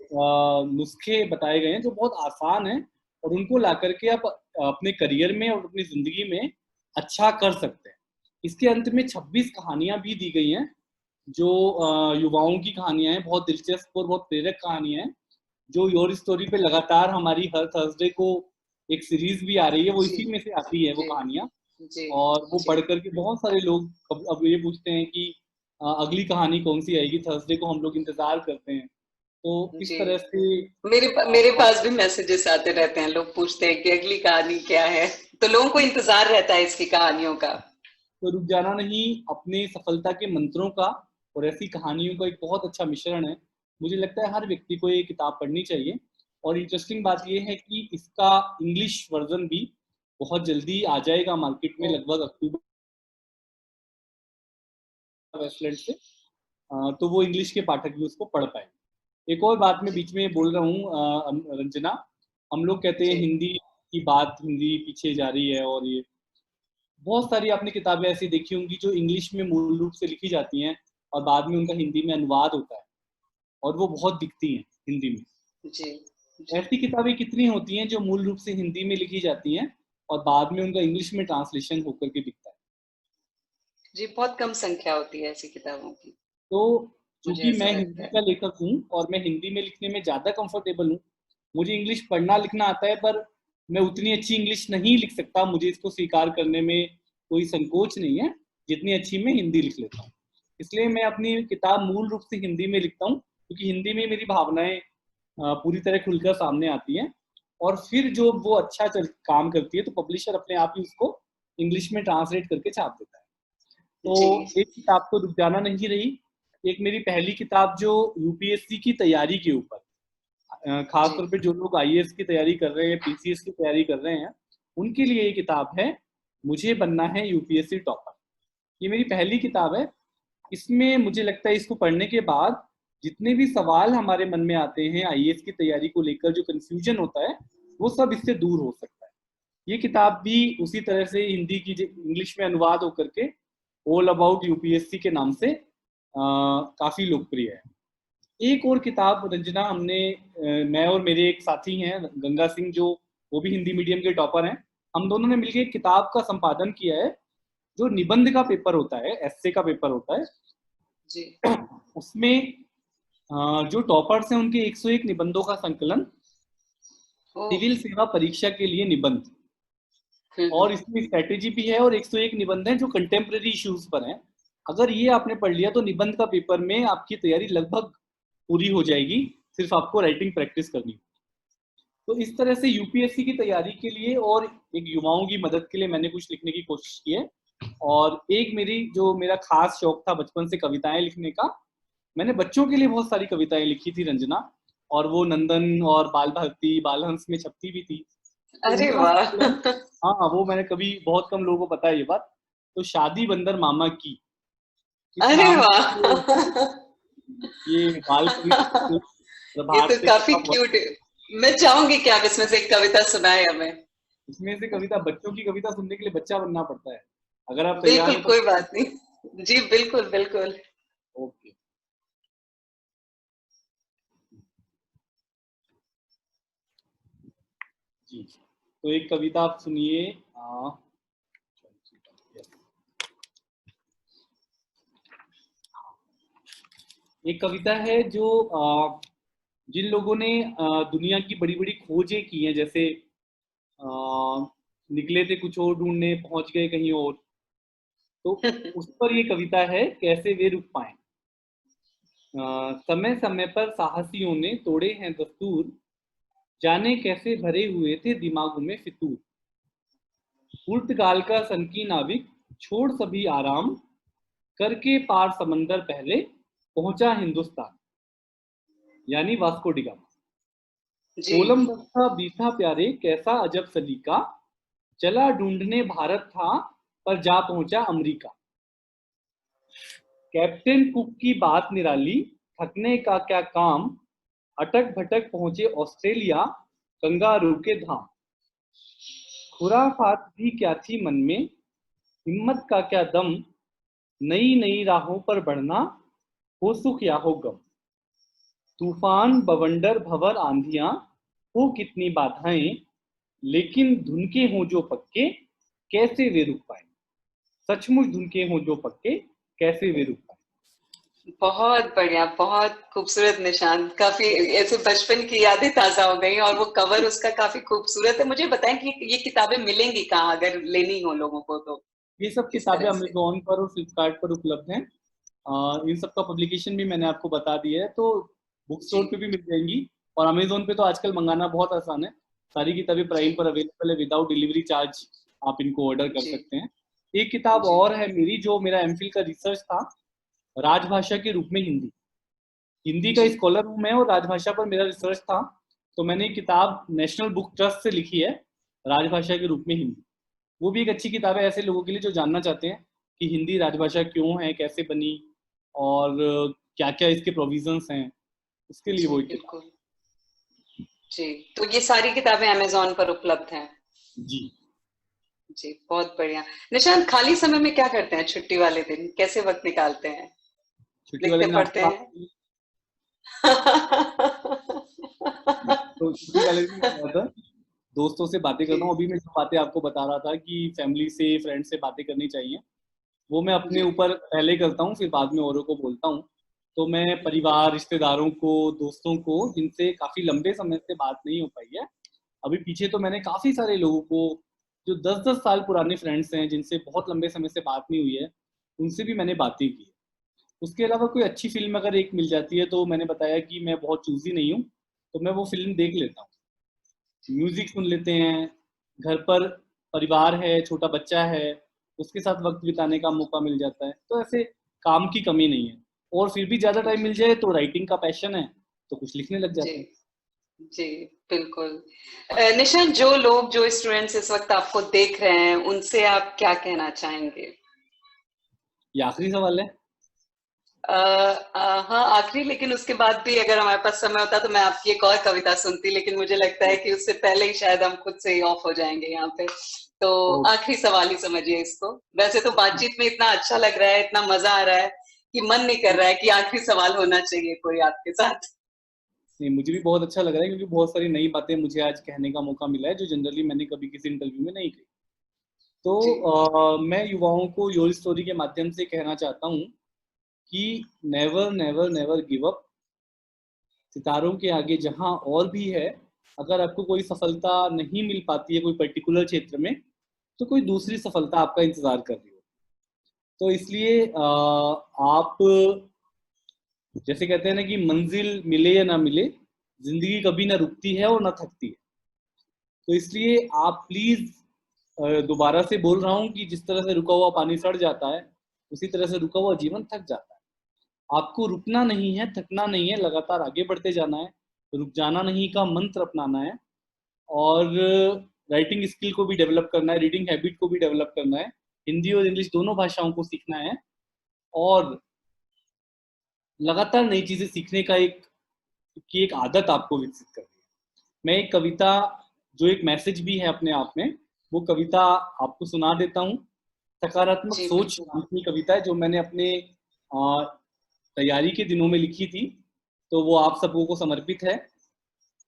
नुस्खे बताए गए हैं जो बहुत आसान हैं, और उनको ला करके आप अपने करियर में और अपनी जिंदगी में अच्छा कर सकते हैं। इसके अंत में 26 कहानियां भी दी गई हैं, जो युवाओं की कहानियां हैं, बहुत दिलचस्प और बहुत प्रेरक कहानियां हैं, जो योर स्टोरी पे लगातार हमारी हर थर्सडे को एक सीरीज भी आ रही है, वो जी इसी में से आती है वो जी कहानियां। जी और वो जी पढ़ करके बहुत सारे लोग अब ये पूछते हैं कि अगली कहानी कौन सी आएगी, थर्सडे को हम लोग इंतजार करते हैं। तो इस जी। तरह से मेरे पास भी मैसेजेस आते रहते हैं, लोग पूछते हैं कि अगली कहानी क्या है, तो लोगों को इंतजार रहता है इसकी कहानियों का। तो रुक जाना नहीं अपने सफलता के मंत्रों का और ऐसी कहानियों का एक बहुत अच्छा मिश्रण है। मुझे लगता है हर व्यक्ति को ये किताब पढ़नी चाहिए। और इंटरेस्टिंग बात ये है कि इसका इंग्लिश वर्जन भी बहुत जल्दी आ जाएगा मार्केट में, ओ, लगभग अक्टूबर वेस्टलैंड से। तो वो इंग्लिश के पाठक भी उसको पढ़ पाएंगे। एक और बात मैं जी बीच में बोल रहा हूँ रंजना, हम लोग कहते हैं जी हिंदी की बात, हिंदी पीछे जा रही है, और ये बहुत सारी आपने किताबें ऐसी देखी होंगी जो इंग्लिश में मूल रूप से लिखी जाती हैं, और बाद में उनका हिंदी में अनुवाद होता है, और वो बहुत दिखती हैं हिंदी में। जी जी ऐसी किताबें कितनी होती हैं जो मूल रूप से हिंदी में लिखी जाती हैं, और बाद में उनका इंग्लिश में ट्रांसलेशन होकर के दिखता है। जी, बहुत कम संख्या होती है ऐसी किताबों की, तो मुझे चूंकि ऐसा मैं लगता हिंदी है। का लेखक हूँ और मैं हिंदी में लिखने में ज़्यादा कंफर्टेबल हूँ, मुझे इंग्लिश पढ़ना लिखना आता है, पर मैं उतनी अच्छी इंग्लिश नहीं लिख सकता। मुझे इसको स्वीकार करने में कोई संकोच नहीं है, जितनी अच्छी मैं हिंदी लिख लेता हूँ। इसलिए मैं अपनी किताब मूल रूप से हिंदी में लिखता हूँ, क्योंकि हिंदी में मेरी भावनाएं पूरी तरह खुलकर सामने आती हैं। और फिर जो वो अच्छा काम करती है, तो पब्लिशर अपने आप ही उसको इंग्लिश में ट्रांसलेट करके छाप देता है। तो जी एक किताब तो रुक जाना नहीं रही, एक मेरी पहली किताब जो यूपीएससी की तैयारी के ऊपर, जी खासतौर पे जो लोग आईएएस की तैयारी कर रहे हैं, पीसीएस की तैयारी कर रहे हैं, उनके लिए ये किताब है, मुझे बनना है यूपीएससी टॉपर। ये मेरी पहली किताब है। इसमें मुझे लगता है इसको पढ़ने के बाद जितने भी सवाल हमारे मन में आते हैं आईएएस की तैयारी को लेकर, जो कंफ्यूजन होता है, वो सब इससे दूर हो सकता है। ये किताब भी उसी तरह से हिंदी की इंग्लिश में अनुवाद होकर के ऑल अबाउट यूपीएससी के नाम से काफी लोकप्रिय है। एक और किताब रंजना हमने मैं और मेरे एक साथी हैं गंगा सिंह, जो वो भी हिंदी मीडियम के टॉपर हैं, हम दोनों ने मिलकर एक किताब का संपादन किया है, जो निबंध का पेपर होता है, एस्से का पेपर होता जी। है। उसमें जो टॉपर्स हैं उनके 101 निबंधों का संकलन, ओ। सिविल सेवा परीक्षा के लिए निबंध। और इसमें स्ट्रेटेजी भी है, और 101 निबंध हैं जो कंटेम्प्रेरी इश्यूज पर हैं। अगर ये आपने पढ़ लिया तो निबंध का पेपर में आपकी तैयारी लगभग पूरी हो जाएगी, सिर्फ आपको राइटिंग प्रैक्टिस करनी। तो इस तरह से यूपीएससी की तैयारी के लिए और एक युवाओं की मदद के लिए मैंने कुछ लिखने की कोशिश की है। और एक मेरा खास शौक था बचपन से कविताएं लिखने का। मैंने बच्चों के लिए बहुत सारी कविताएं लिखी थी रंजना, और वो नंदन और बाल भारती बालहंस में छपती भी थी। तो अरे उनका वाह। संकलन, हाँ वो मैंने कभी, बहुत कम लोगों को पता है ये बात। तो शादी बंदर मामा की, इस अरे नाम वाह। से ये बाल कवि थे। ये प्रभात तो से काफी कथा। क्यूट है। मैं चाहूंगी कि आप इसमें से एक कविता सुनाए हमें। इसमें से कविता, बच्चों की कविता सुनने के लिए बच्चा बनना पड़ता है। अगर आप तैयार बिल्कुल, हो तो। कोई बात नहीं। जी बिल्कुल बिल्कुल। ओके जी, तो एक कविता आप सुनिए। एक कविता है जो जिन लोगों ने दुनिया की बड़ी बड़ी खोजें की हैं, जैसे अ, निकले थे कुछ और ढूंढने, पहुंच गए कहीं और, तो उस पर ये कविता है, कैसे वे रुक पाए। समय समय पर साहसियों ने तोड़े हैं दस्तूर, जाने कैसे भरे हुए थे दिमागों में फितूर। पुर्तगाल का सनकी नाविक छोड़ सभी आराम, करके पार समंदर पहले पहुंचा हिंदुस्तान, यानी वास्को डिगामा। जी कोलंबस था बीथा प्यारे, कैसा अजब सलीका, चला ढूंढने भारत था, पर जा पहुंचा अमेरिका। कैप्टन कुक की बात निराली, थकने का क्या काम, अटक भटक पहुंचे ऑस्ट्रेलिया, कंगारू के धाम। खुराफात भी क्या थी मन में, हिम्मत का क्या दम, नई नई राहों पर बढ़ना, हो सुख या हो गम। तूफान बवंडर भंवर आंधियां, हो कितनी बाधाएं, लेकिन धुन के हों जो पक्के, कैसे वे रुक पाए। सचमुच धुन के हों जो पक्के, कैसे वे रुक पाए। बहुत बढ़िया, बहुत खूबसूरत निशांत। काफी ऐसे बचपन की यादें ताजा हो गई और वो कवर उसका काफी खूबसूरत है। मुझे बताएं कि ये किताबें मिलेंगी कहाँ अगर लेनी हो लोगों को तो, ये सब किस किताबें तरह से? अमेजोन पर और फ्लिपकार्ट पर उपलब्ध हैं। इन सब का पब्लिकेशन भी मैंने आपको बता दिया है, तो बुक जी स्टोर पे भी मिल जाएंगी। और अमेजोन पे तो आजकल मंगाना बहुत आसान है, सारी किताबें जी प्राइम पर अवेलेबल है, विदाउट डिलीवरी चार्ज आप इनको ऑर्डर कर जी सकते हैं। एक किताब जी। और है मेरी, जो मेरा एमफिल का रिसर्च था, राजभाषा के रूप में हिंदी। हिंदी का जी स्कॉलर हूँ मैं और राजभाषा पर मेरा रिसर्च था। तो मैंने एक किताब नेशनल बुक ट्रस्ट से लिखी है, राजभाषा के रूप में हिंदी। वो भी एक अच्छी किताब है ऐसे लोगों के लिए जो जानना चाहते हैं कि हिंदी राजभाषा क्यों है, कैसे बनी, और क्या क्या इसके प्रोविजंस हैं, उसके लिए जी वो एक किताब। बिल्कुल। जी, तो ये सारी किताबें अमेज़न पर उपलब्ध हैं। जी। जी, बहुत बढ़िया। निशांत, खाली समय में क्या करते हैं छुट्टी वाले दिन? कैसे वक़्त निकालते हैं? छुट्टी वाले लिखते दिन आपसे पढ़ते बात हैं? हुई, तो छुट्टी वाले दिन ज्यादा दोस्तों से बातें जी, करता हूँ। अभी मैं जो बातें आपको बता रहा था कि फैमिली से, फ्रेंड से बातें करनी चाहिए, वो मैं अपने जी, ऊपर पहले करता हूँ, फिर बाद में औरों को बोलता हूँ। तो मैं परिवार, रिश्तेदारों को, दोस्तों को, जिनसे काफी लंबे समय से बात नहीं हो पाई है, अभी पीछे तो मैंने काफी सारे लोगों को, जो 10-10 साल पुराने फ्रेंड्स हैं जिनसे बहुत लंबे समय से बात नहीं हुई है, उनसे भी मैंने बातें की। उसके अलावा कोई अच्छी फिल्म अगर एक मिल जाती है, तो मैंने बताया कि मैं बहुत चूजी नहीं हूँ, तो मैं वो फिल्म देख लेता हूँ। म्यूजिक सुन लेते हैं, घर पर परिवार है, छोटा बच्चा है, उसके साथ वक्त बिताने का मौका मिल जाता है, तो ऐसे काम की कमी नहीं है। और फिर भी ज्यादा टाइम मिल जाए तो राइटिंग का पैशन है, तो कुछ लिखने लग जी, जाते हैं। जी, बिल्कुल। निशांत, जो स्टूडेंट्स इस वक़्त आपको देख रहे हैं, उनसे आप क्या कहना चाहेंगे? ये आखिरी सवाल है। हाँ, आखिरी, लेकिन उसके बाद भी अगर हमारे पास समय होता तो मैं आपकी एक और कविता सुनती, लेकिन मुझे लगता है कि उससे पहले ही शायद हम खुद से ही ऑफ हो जाएंगे यहाँ पे। तो तो आखिरी सवाल ही समझिए इसको। वैसे तो बातचीत में इतना अच्छा लग रहा है, इतना मजा आ रहा है कि मन नहीं कर रहा है कि आखिरी सवाल होना चाहिए कोई आपके साथ। नहीं, मुझे भी बहुत अच्छा लग रहा है, क्योंकि बहुत सारी नई बातें मुझे आज कहने का मौका मिला है, जो जनरली मैंने कभी किसी इंटरव्यू में नहीं कही। तो जी मैं युवाओं को योर स्टोरी के माध्यम से कहना चाहता हूँ कि never never never give up. सितारों के आगे जहां और भी है, अगर आपको कोई सफलता नहीं मिल पाती है कोई पर्टिकुलर क्षेत्र में, तो कोई दूसरी सफलता आपका इंतजार कर रही हो। तो इसलिए आप, जैसे कहते हैं ना कि मंजिल मिले या ना मिले, जिंदगी कभी ना रुकती है और ना थकती है। तो इसलिए आप प्लीज, दोबारा से बोल रहा हूँ कि जिस तरह से रुका हुआ पानी सड़ जाता है, उसी तरह से रुका हुआ जीवन थक जाता है। आपको रुकना नहीं है, थकना नहीं है, लगातार आगे बढ़ते जाना है, रुक जाना नहीं का मंत्र अपनाना है। और राइटिंग स्किल को भी डेवलप करना है, रीडिंग हैबिट को भी डेवलप करना है, हिंदी और इंग्लिश दोनों भाषाओं को सीखना है, और लगातार नई चीजें सीखने का एक की एक आदत आपको विकसित करनी है। मैं एक कविता जो एक मैसेज भी है अपने आप में, वो कविता आपको सुना देता हूँ। सकारात्मक जी सोच बिल्कुल। नाम की कविता है जो मैंने अपने तैयारी के दिनों में लिखी थी, तो वो आप सबों को समर्पित है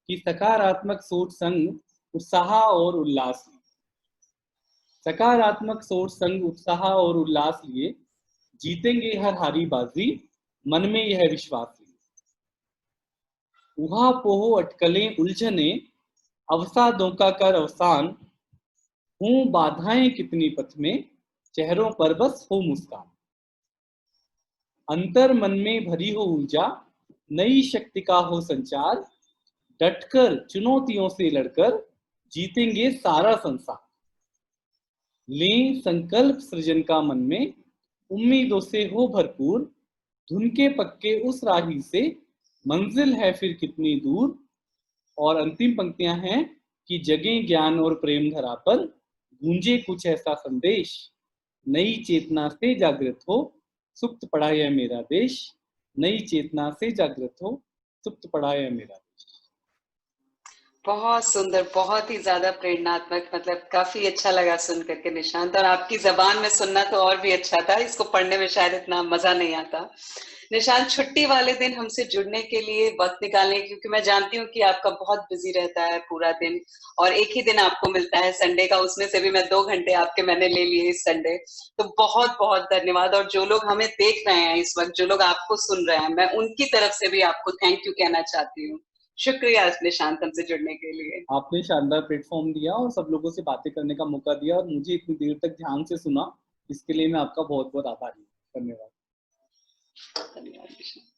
कि सकारात्मक सोच संग उत्साह और उल्लास लिए, सकारात्मक सोच संग उत्साह और उल्लास लिए जीतेंगे हर हारी बाजी, मन में यह विश्वास लिए। उहा पोहो अटकलें उलझने, अवसादों का कर अवसान, हूं बाधाएं कितनी पथ में, चेहरों पर बस हो मुस्कान। अंतर मन में भरी हो ऊर्जा, नई शक्ति का हो संचार, डटकर चुनौतियों से लड़कर जीतेंगे सारा संसार। लें संकल्प सृजन का मन में, उम्मीदों से हो भरपूर, धुन के पक्के उस राही से, मंजिल है फिर कितनी दूर। और अंतिम पंक्तियां हैं कि जगे ज्ञान और प्रेम धरा पर, गूंजे कुछ ऐसा संदेश, नई चेतना से जागृत हो, सुप्त पड़ा यह मेरा देश, नई चेतना से जागृत हो, सुप्त पड़ा यह मेरा देश। बहुत सुंदर, बहुत ही ज्यादा प्रेरणात्मक, मतलब काफी अच्छा लगा सुन करके निशांत, और आपकी जबान में सुनना तो और भी अच्छा था, इसको पढ़ने में शायद इतना मजा नहीं आता। निशांत, छुट्टी वाले दिन हमसे जुड़ने के लिए वक्त निकालें, क्योंकि मैं जानती हूँ कि आपका बहुत बिजी रहता है पूरा दिन, और एक ही दिन आपको मिलता है संडे का, उसमें से भी मैं 2 घंटे आपके मैंने ले लिए इस संडे। तो बहुत बहुत धन्यवाद। और जो लोग हमें देख रहे हैं इस वक्त, जो लोग आपको सुन रहे हैं, मैं उनकी तरफ से भी आपको थैंक यू कहना चाहती हूँ। शुक्रिया निशांत हमसे जुड़ने के लिए। आपने शानदार प्लेटफॉर्म दिया और सब लोगों से बातें करने का मौका दिया और मुझे इतनी देर तक ध्यान से सुना, इसके लिए मैं आपका बहुत बहुत आभारी हूँ। धन्यवाद। धन्यवाद निशांत।